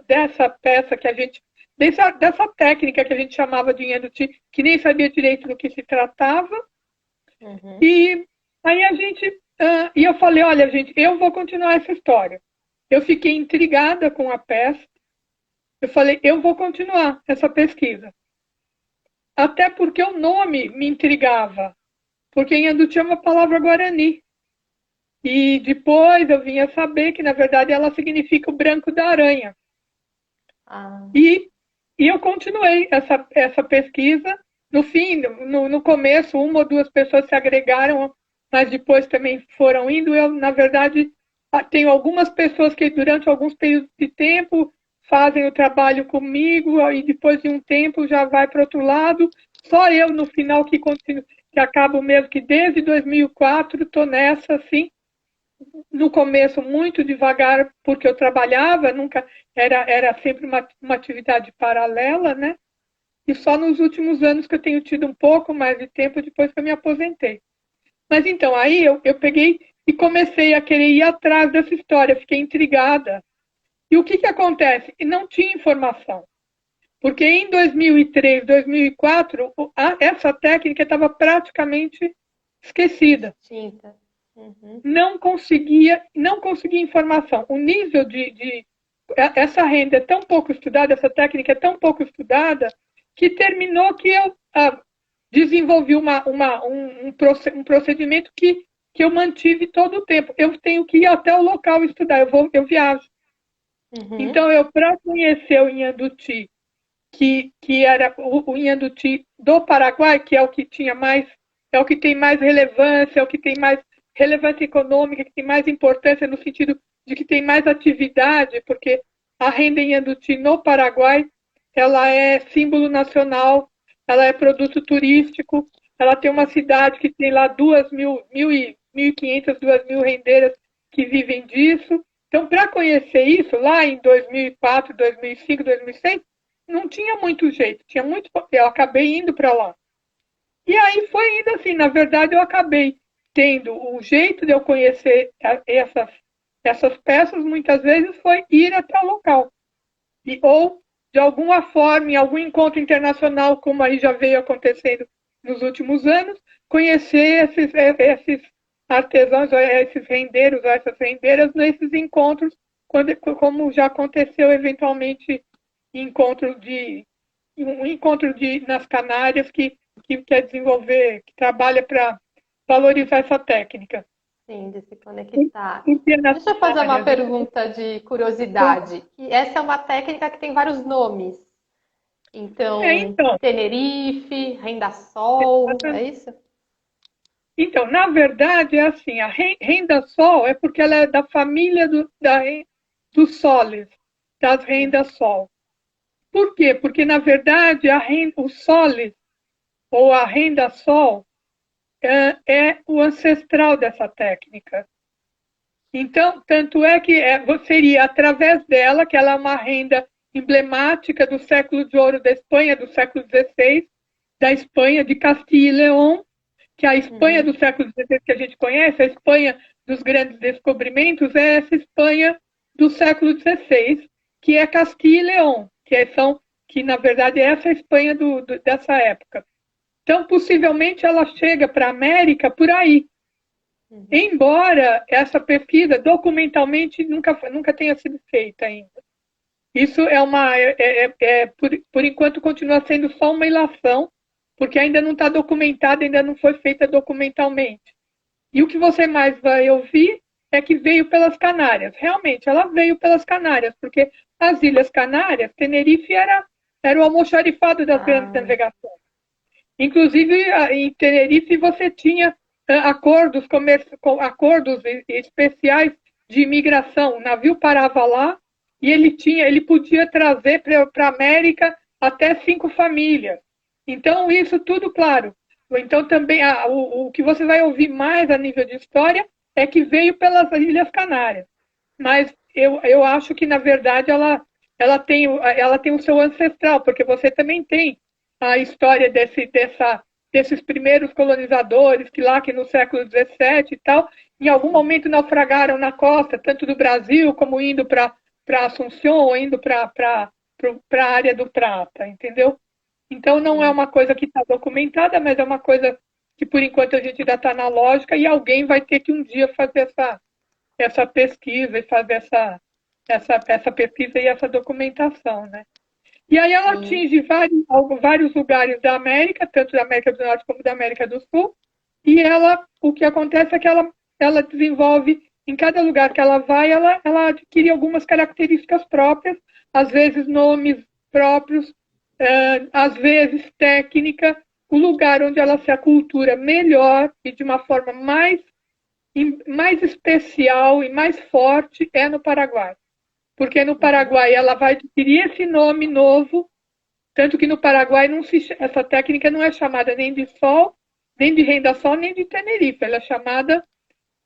dessa peça que a gente, dessa técnica que a gente chamava de Inhanduti, que nem sabia direito do que se tratava. Uhum. E aí e eu falei, olha, gente, eu vou continuar essa história. Eu fiquei intrigada com a peça. Eu falei, eu vou continuar essa pesquisa. Até porque o nome me intrigava, porque Inhanduti é uma palavra guarani. E depois eu vim a saber que, na verdade, ela significa o branco da aranha. Ah, E, eu continuei essa pesquisa. No fim, no começo, uma ou duas pessoas se agregaram, mas depois também foram indo. Eu, na verdade, tenho algumas pessoas que, durante alguns períodos de tempo, fazem o trabalho comigo e depois de um tempo já vai para outro lado. Só eu, no final, que acabo mesmo, que desde 2004 estou nessa, assim, no começo muito devagar, porque eu trabalhava, nunca era sempre uma atividade paralela, né? E só nos últimos anos que eu tenho tido um pouco mais de tempo depois que eu me aposentei. Mas então, aí eu peguei e comecei a querer ir atrás dessa história, fiquei intrigada. E o que acontece? E não tinha informação. Porque em 2003, 2004, essa técnica estava praticamente esquecida. Extinta. Uhum. Não conseguia informação. O nível essa renda é tão pouco estudada, essa técnica é tão pouco estudada, que terminou que eu desenvolvi um procedimento que eu mantive todo o tempo. Eu tenho que ir até o local estudar, eu viajo. Uhum. Então, para conhecer o Inhanduti, que era o Inhanduti do Paraguai, que é o que tinha mais, é o que tem mais relevância, é o que tem mais relevância econômica, que tem mais importância no sentido de que tem mais atividade, porque a renda Inhanduti no Paraguai, ela é símbolo nacional, ela é produto turístico, ela tem uma cidade que tem lá 1.500, 2.000 rendeiras que vivem disso. Então, para conhecer isso, lá em 2004, 2005, 2006, não tinha muito jeito, eu acabei indo para lá. E aí foi indo assim, na verdade eu acabei tendo o jeito de eu conhecer essas peças, muitas vezes foi ir até o local. Ou, de alguma forma, em algum encontro internacional, como aí já veio acontecendo nos últimos anos, conhecer esses artesãos, esses rendeiros, essas rendeiras, nesses encontros, como já aconteceu eventualmente um encontro nas Canárias que quer desenvolver, que trabalha para valorizar essa técnica. Sim, de se conectar. Deixa eu fazer uma pergunta de curiosidade. Essa é uma técnica que tem vários nomes. Então, Tenerife, Renda-Sol, é isso? Então, na verdade, é assim, a Renda-Sol é porque ela é da família dos soles, das Renda-Sol. Por quê? Porque, na verdade, o soles, ou a Renda-Sol, é o ancestral dessa técnica. Então, tanto é que seria através dela, que ela é uma renda emblemática do século de ouro da Espanha, do século XVI, da Espanha, de Castilla e León, que a Espanha do século XVI que a gente conhece, a Espanha dos grandes descobrimentos, é essa Espanha do século XVI, que é Castilla e León, que na verdade é essa Espanha dessa época. Então, possivelmente, ela chega para a América por aí. Embora essa pesquisa documentalmente nunca tenha sido feita ainda. Isso por enquanto, continua sendo só uma ilação, porque ainda não está documentada, ainda não foi feita documentalmente. E o que você mais vai ouvir é que veio pelas Canárias. Realmente, ela veio pelas Canárias, porque as Ilhas Canárias, Tenerife era o almoxarifado das grandes navegações. Inclusive, em Tenerife, você tinha acordos especiais de imigração. O navio parava lá e ele podia trazer para a América até 5 famílias. Então, isso tudo, claro. Então, também, o que você vai ouvir mais a nível de história é que veio pelas Ilhas Canárias. Mas eu acho que, na verdade, ela tem o seu ancestral, porque você também tem a história desses primeiros colonizadores que no século XVII e tal, em algum momento naufragaram na costa, tanto do Brasil como indo para Assunção ou indo para a área do Prata, entendeu? Então não é uma coisa que está documentada, mas é uma coisa que por enquanto a gente ainda está na lógica e alguém vai ter que um dia fazer essa pesquisa e fazer essa pesquisa e essa documentação, né? E aí ela atinge vários lugares da América, tanto da América do Norte como da América do Sul, e o que acontece é que ela desenvolve, em cada lugar que ela vai, ela adquire algumas características próprias, às vezes nomes próprios, às vezes técnica, o lugar onde ela se acultura melhor e de uma forma mais especial e mais forte é no Paraguai. Porque no Paraguai ela vai adquirir esse nome novo, tanto que no Paraguai essa técnica não é chamada nem de sol, nem de Renda-Sol, nem de Tenerife, ela é chamada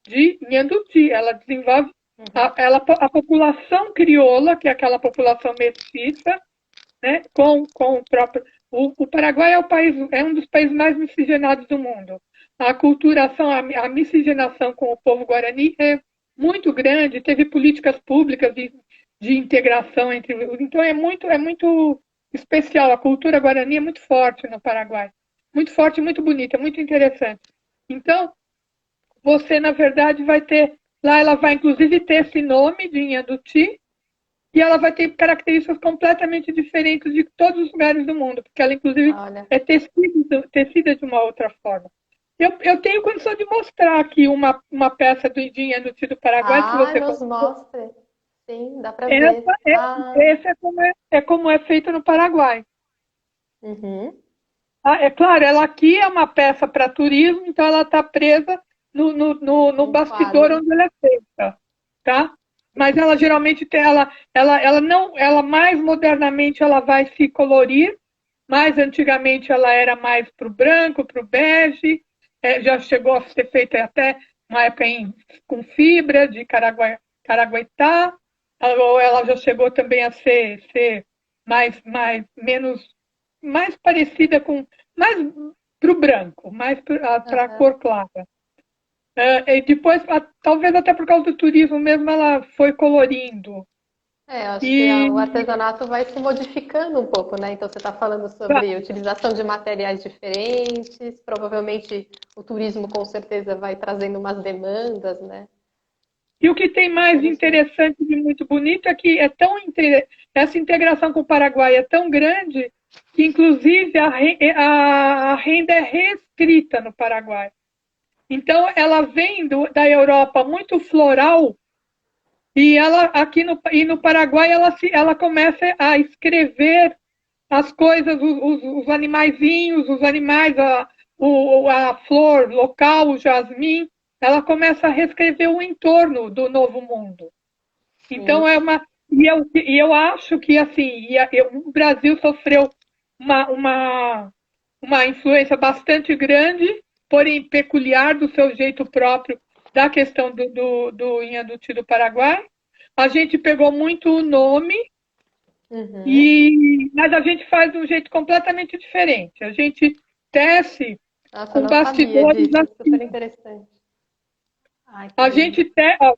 de Inhanduti. Ela desenvolve a população crioula, que é aquela população mestiça, né, com o próprio... O Paraguai é um dos países mais miscigenados do mundo. A aculturação, a miscigenação com o povo guarani é muito grande, teve políticas públicas de integração entre... Então é muito especial. A cultura guarani é muito forte no Paraguai. Muito forte, muito bonita, muito interessante. Então, você, na verdade, vai ter... Lá ela vai, inclusive, ter esse nome de Inhanduti, e ela vai ter características completamente diferentes de todos os lugares do mundo, porque ela, inclusive, Olha. é tecida de uma outra forma. Eu tenho condição de mostrar aqui uma peça de Inhanduti do Paraguai, se você Nos conseguir. mostre. Sim, dá para ver. Esse é como é feito no Paraguai. Uhum. É claro, ela aqui é uma peça para turismo, então ela está presa no bastidor quadro. onde ela é feita, tá? Mas ela geralmente tem, ela mais modernamente ela vai se colorir, mais antigamente ela era mais para o branco, para o bege, já chegou a ser feita até uma época com fibra de caraguaitá, ou ela já chegou também a ser mais parecida com, mais para o branco, mais para a cor clara. E depois, talvez até por causa do turismo mesmo, ela foi colorindo. Acho que o artesanato vai se modificando um pouco, né? Então você está falando sobre utilização de materiais diferentes, provavelmente o turismo com certeza vai trazendo umas demandas, né? E o que tem mais interessante e muito bonito é que essa integração com o Paraguai é tão grande que, inclusive, a renda é reescrita no Paraguai. Então, ela vem da Europa muito floral e ela aqui no Paraguai ela começa a escrever as coisas, os animaizinhos, os animais, a flor local, o jasmim. Ela começa a reescrever o entorno do Novo Mundo. Então, E eu acho que, assim, o Brasil sofreu uma influência bastante grande, porém peculiar, do seu jeito próprio, da questão do Inhanduti do Paraguai. A gente pegou muito o nome, mas a gente faz de um jeito completamente diferente. A gente tece com bastidores assim. Super interessante. A gente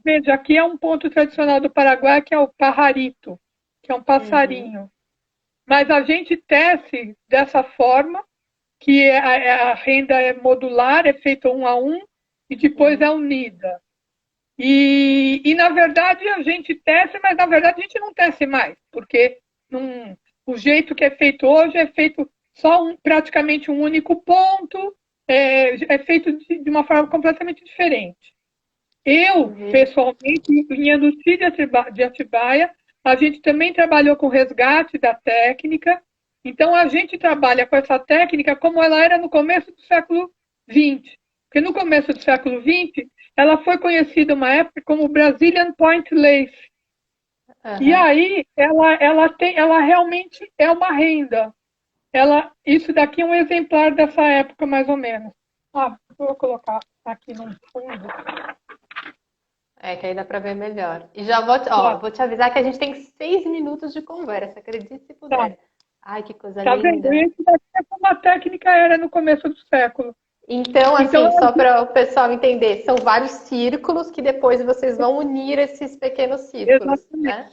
veja, aqui é um ponto tradicional do Paraguai, que é o pajarito, que é um passarinho. Mas a gente tece dessa forma, que a renda é modular, é feita 1 a 1, e depois é unida. E, na verdade, a gente tece, mas, na verdade, a gente não tece mais, porque o jeito que é feito hoje é feito só praticamente um único ponto, é feito de uma forma completamente diferente. Eu, pessoalmente, em Anduci de Atibaia, a gente também trabalhou com resgate da técnica. Então, a gente trabalha com essa técnica como ela era no começo do século XX. Porque no começo do século XX, ela foi conhecida uma época como Brazilian Point Lace. E aí, ela realmente é uma renda. Isso daqui é um exemplar dessa época, mais ou menos. Vou colocar aqui no fundo. Que aí dá para ver melhor. E já vou te avisar que a gente tem 6 minutos de conversa, acredite se puder. Ai, que coisa linda. Vendo? Isso daqui é como a técnica era no começo do século. Então, só para o pessoal entender, são vários círculos que depois vocês vão unir esses pequenos círculos. Né?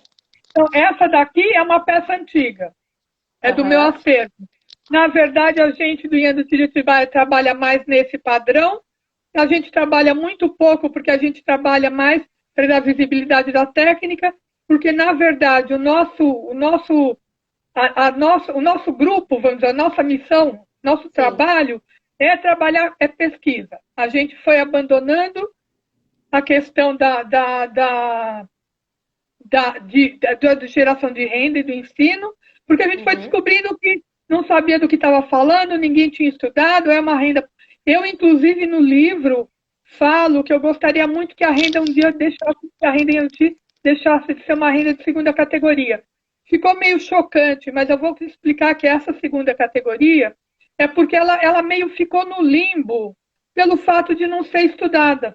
Então, essa daqui é uma peça antiga. É do meu acervo. Na verdade, a gente do Inhanduti de Atibaia trabalha mais nesse padrão. A gente trabalha muito pouco, porque a gente trabalha mais para dar visibilidade da técnica, porque, na verdade, o nosso grupo, vamos dizer, a nossa missão, nosso trabalho é pesquisa. A gente foi abandonando a questão da geração de renda e do ensino, porque a gente foi descobrindo que não sabia do que estava falando, ninguém tinha estudado, é uma renda. Eu, inclusive, no livro, falo que eu gostaria muito que a renda um dia deixasse de ser uma renda de segunda categoria. Ficou meio chocante, mas eu vou explicar que essa segunda categoria é porque ela meio ficou no limbo pelo fato de não ser estudada.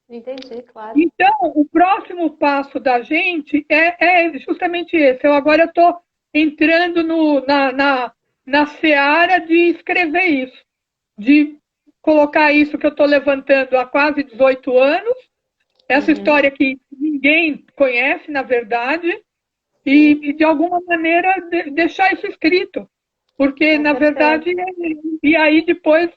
Entendi, claro. Então, o próximo passo da gente é justamente esse. Eu agora estou entrando na seara de escrever isso, de colocar isso que eu estou levantando há quase 18 anos, essa história que ninguém conhece, na verdade, e de alguma maneira, deixar isso escrito. Porque, Com na certeza. verdade, e aí depois,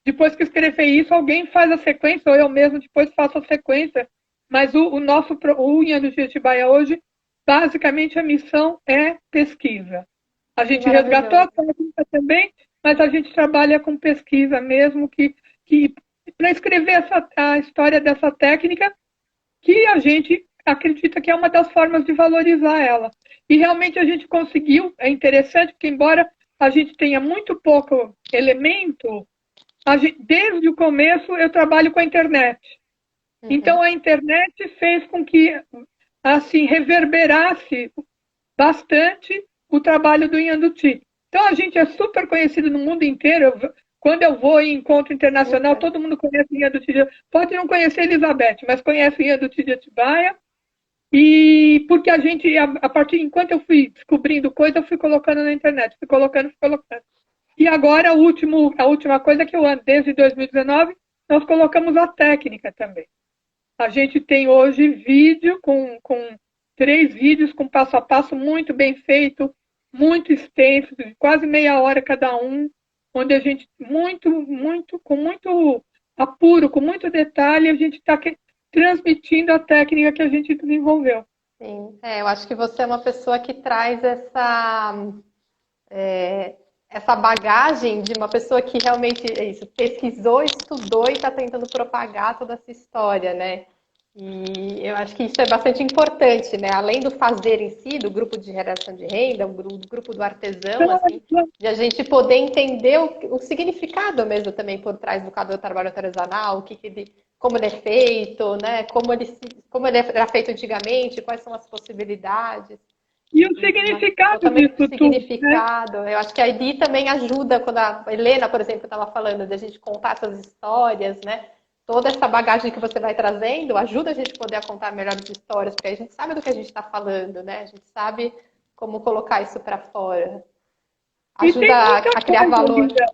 depois que escrever isso, alguém faz a sequência, ou eu mesmo depois faço a sequência. Mas o Unha do Jequitinhonha hoje, basicamente a missão é pesquisa. A Que gente resgatou a maravilhoso. técnica também, mas a gente trabalha com pesquisa mesmo, que para escrever a história dessa técnica, que a gente acredita que é uma das formas de valorizar ela. E realmente a gente conseguiu, é interessante, porque embora a gente tenha muito pouco elemento, desde o começo eu trabalho com a internet. Uhum. Então a internet fez com que assim reverberasse bastante o trabalho do Inhanduti. Então a gente é super conhecido no mundo inteiro. Quando eu vou em encontro internacional, Super. todo mundo conhece o Inhanduti. Pode não conhecer Elizabeth, mas conhece o Inhanduti de Atibaia. E porque a gente, a partir, enquanto eu fui descobrindo coisa, eu fui colocando na internet, fui colocando, fui colocando. E agora a última coisa que eu ando, desde 2019, nós colocamos a técnica também. A gente tem hoje vídeo com 3 vídeos com passo a passo muito bem feito, muito extenso, de quase meia hora cada um, onde a gente com muito apuro, com muito detalhe, a gente está transmitindo a técnica que a gente desenvolveu. Sim. É, eu acho que você é uma pessoa que traz essa bagagem de uma pessoa que realmente é isso, pesquisou, estudou e está tentando propagar toda essa história, né? E eu acho que isso é bastante importante, né? Além do fazer em si, do grupo de geração de renda, do grupo do artesão, assim, de a gente poder entender o significado mesmo também por trás do trabalho artesanal, como ele é feito, né? Como ele era feito antigamente, quais são as possibilidades. E o Mas significado também o disso tudo, né? significado. Eu acho que a Edi também ajuda quando a Helena, por exemplo, estava falando de a gente contar essas histórias, né? Toda essa bagagem que você vai trazendo ajuda a gente a poder contar melhores histórias, porque a gente sabe do que a gente está falando, né? A gente sabe como colocar isso para fora. E Ajuda tem muita a criar coisa, valor. Lívia.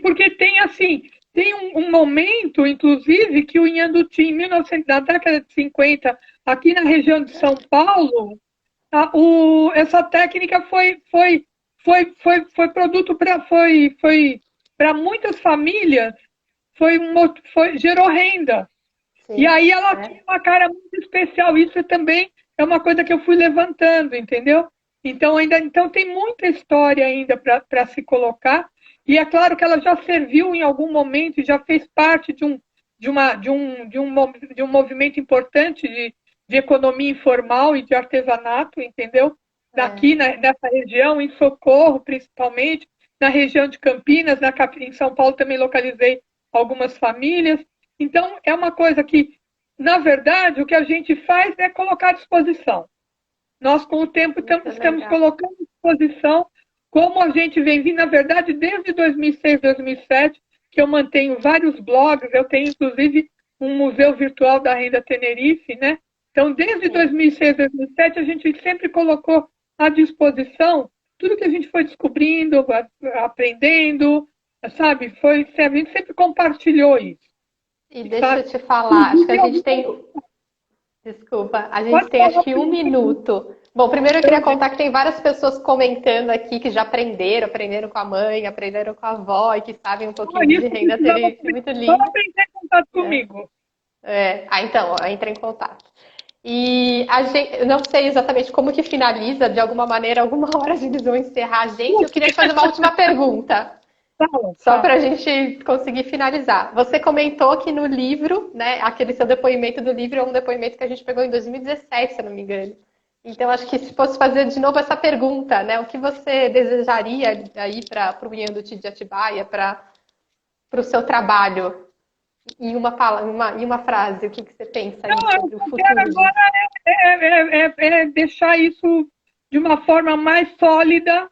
Porque tem assim, tem um momento, inclusive, que o Inhanduti, em 1900, na década de 50, aqui na região de São Paulo, essa técnica foi produto para muitas famílias, gerou renda. E Sim, aí ela é. tinha uma cara muito especial. Isso também é uma coisa que eu fui levantando, entendeu? Então tem muita história ainda para se colocar. E é claro que ela já serviu em algum momento e já fez parte de um movimento importante de economia informal e de artesanato, entendeu? É. Nessa região, em Socorro, principalmente, na região de Campinas, em São Paulo também localizei algumas famílias. Então, é uma coisa que, na verdade, o que a gente faz é colocar à disposição. Nós, com o tempo, Muito estamos legal. colocando à disposição, como a gente vem vindo, na verdade, desde 2006, 2007, que eu mantenho vários blogs, eu tenho, inclusive, um museu virtual da renda Tenerife, né? Então, desde Sim. 2006, 2007, a gente sempre colocou à disposição tudo que a gente foi descobrindo, aprendendo, sabe? A gente sempre compartilhou isso. E deixa eu Sabe? te falar, acho que a Inclusive, gente tem. Desculpa, a gente pode tem acho falar que um primeiro. minuto. Bom, primeiro eu queria contar que tem várias pessoas comentando aqui que já aprenderam com a mãe, aprenderam com a avó e que sabem um pouquinho de Isso renda precisava Tenerife. Muito só lindo. aprender em contato comigo. Então, ó, entra em contato. E a gente, eu não sei exatamente como que finaliza, de alguma maneira, alguma hora eles vão encerrar a gente. Eu queria te fazer uma última pergunta. Fala, Só para fala. a gente conseguir finalizar. Você comentou que no livro, né, aquele seu depoimento do livro é um depoimento que a gente pegou em 2017, se eu não me engano. Então, acho que se fosse fazer de novo essa pergunta, né, o que você desejaria aí para o Inhanduti de Atibaia, para o seu trabalho, em uma frase, o que você pensa aí Não, sobre o eu quero futuro disso? agora deixar isso de uma forma mais sólida,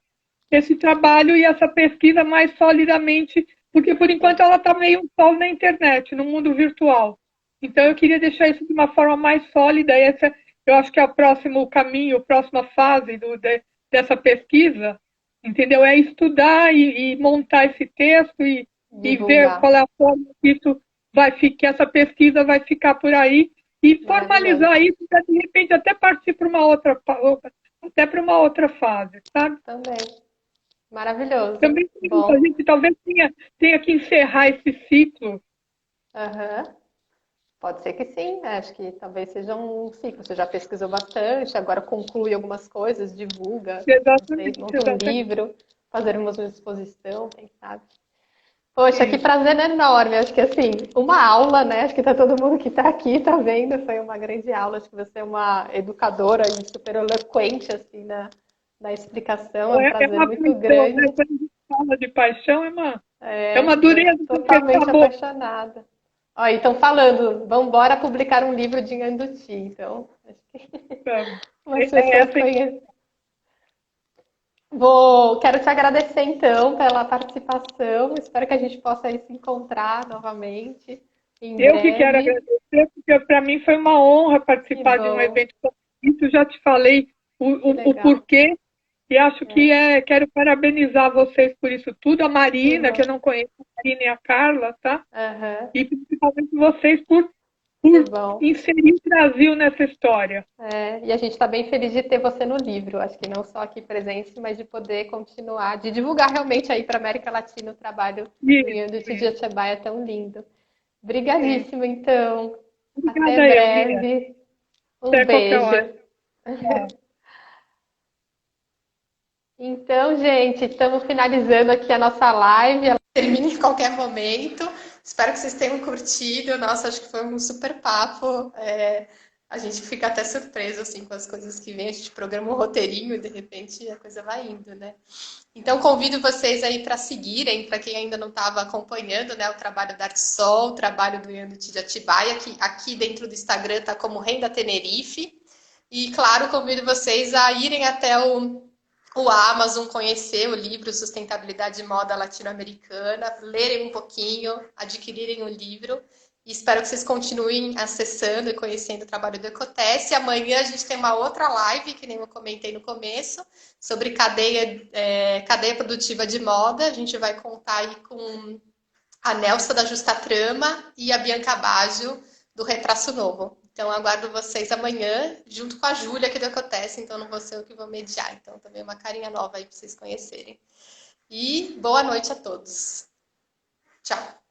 esse trabalho e essa pesquisa mais solidamente, porque por enquanto ela está meio só na internet, no mundo virtual. Então eu queria deixar isso de uma forma mais sólida. Eu acho que é o próximo caminho, a próxima fase dessa pesquisa, entendeu? É estudar e montar esse texto e ver Divulgar. qual é a forma que essa pesquisa vai ficar por aí e Maravilhoso. formalizar isso para, de repente, até partir para uma outra, até para uma outra fase, sabe? Também. Maravilhoso. Também tem isso, a Bom. gente talvez tenha que encerrar esse ciclo. Aham. Pode ser que sim, né? Acho que talvez seja um ciclo. Você já pesquisou bastante, agora conclui algumas coisas, divulga, não sei, Exatamente, monta um exatamente livro, fazer uma exposição, quem sabe. Poxa, que isso. prazer enorme. Acho que assim, uma aula, né? Acho que tá todo mundo que tá aqui, tá vendo, foi uma grande aula. Acho que você é uma educadora e super eloquente, assim, na explicação. É um É prazer uma muito paixão, né? grande. Quando a gente fala de paixão, é É, uma tô dureza, porque totalmente acabou. apaixonada. Ó, e estão falando, vamos embora publicar um livro de Nhanduti. Então, acho que Sabe? umas É pessoas essa. conhecem. Quero te agradecer então pela participação. Espero que a gente possa aí se encontrar novamente em Eu que quero breve. agradecer, porque para mim foi uma honra Que participar de um bom, evento como isso. Já te falei que o legal. porquê, e acho que É, quero parabenizar vocês por isso tudo. A que Marina, que eu bom. não conheço, a Marina e a Carla, tá? Aham, E principalmente vocês que por bom. inserir o Brasil nessa história. É, e a gente está bem feliz de ter você no livro. Acho que não só aqui presente, mas de poder continuar, de divulgar realmente aí para a América Latina o trabalho do Yandu Isso, Atibaia tão lindo. isso. Obrigadíssimo, então. Até Obrigada, eu, Mia. breve. Um Até qualquer beijo. hora. Tchau. Então, gente, estamos finalizando aqui a nossa live. Ela termina em qualquer momento. Espero que vocês tenham curtido. Nossa, acho que foi um super papo. A gente fica até surpreso assim com as coisas que vem. A gente programa um roteirinho e de repente a coisa vai indo, né? Então, convido vocês aí para seguirem, para quem ainda não estava acompanhando, né, o trabalho da Artsol, o trabalho do Yanduti de Atibaia, que aqui dentro do Instagram está como Renda Tenerife. E, claro, convido vocês a irem até o Amazon, conhecer o livro Sustentabilidade e Moda Latino-Americana, lerem um pouquinho, adquirirem o livro. E espero que vocês continuem acessando e conhecendo o trabalho do Ecoteste. Amanhã a gente tem uma outra live, que nem eu comentei no começo, sobre cadeia produtiva de moda. A gente vai contar aí com a Nelsa da Justa Trama e a Bianca Baggio do Retraço Novo. Então, aguardo vocês amanhã, junto com a Júlia, que do Acontece, então não vou ser eu que vou mediar. Então, também uma carinha nova aí para vocês conhecerem. E boa noite a todos. Tchau.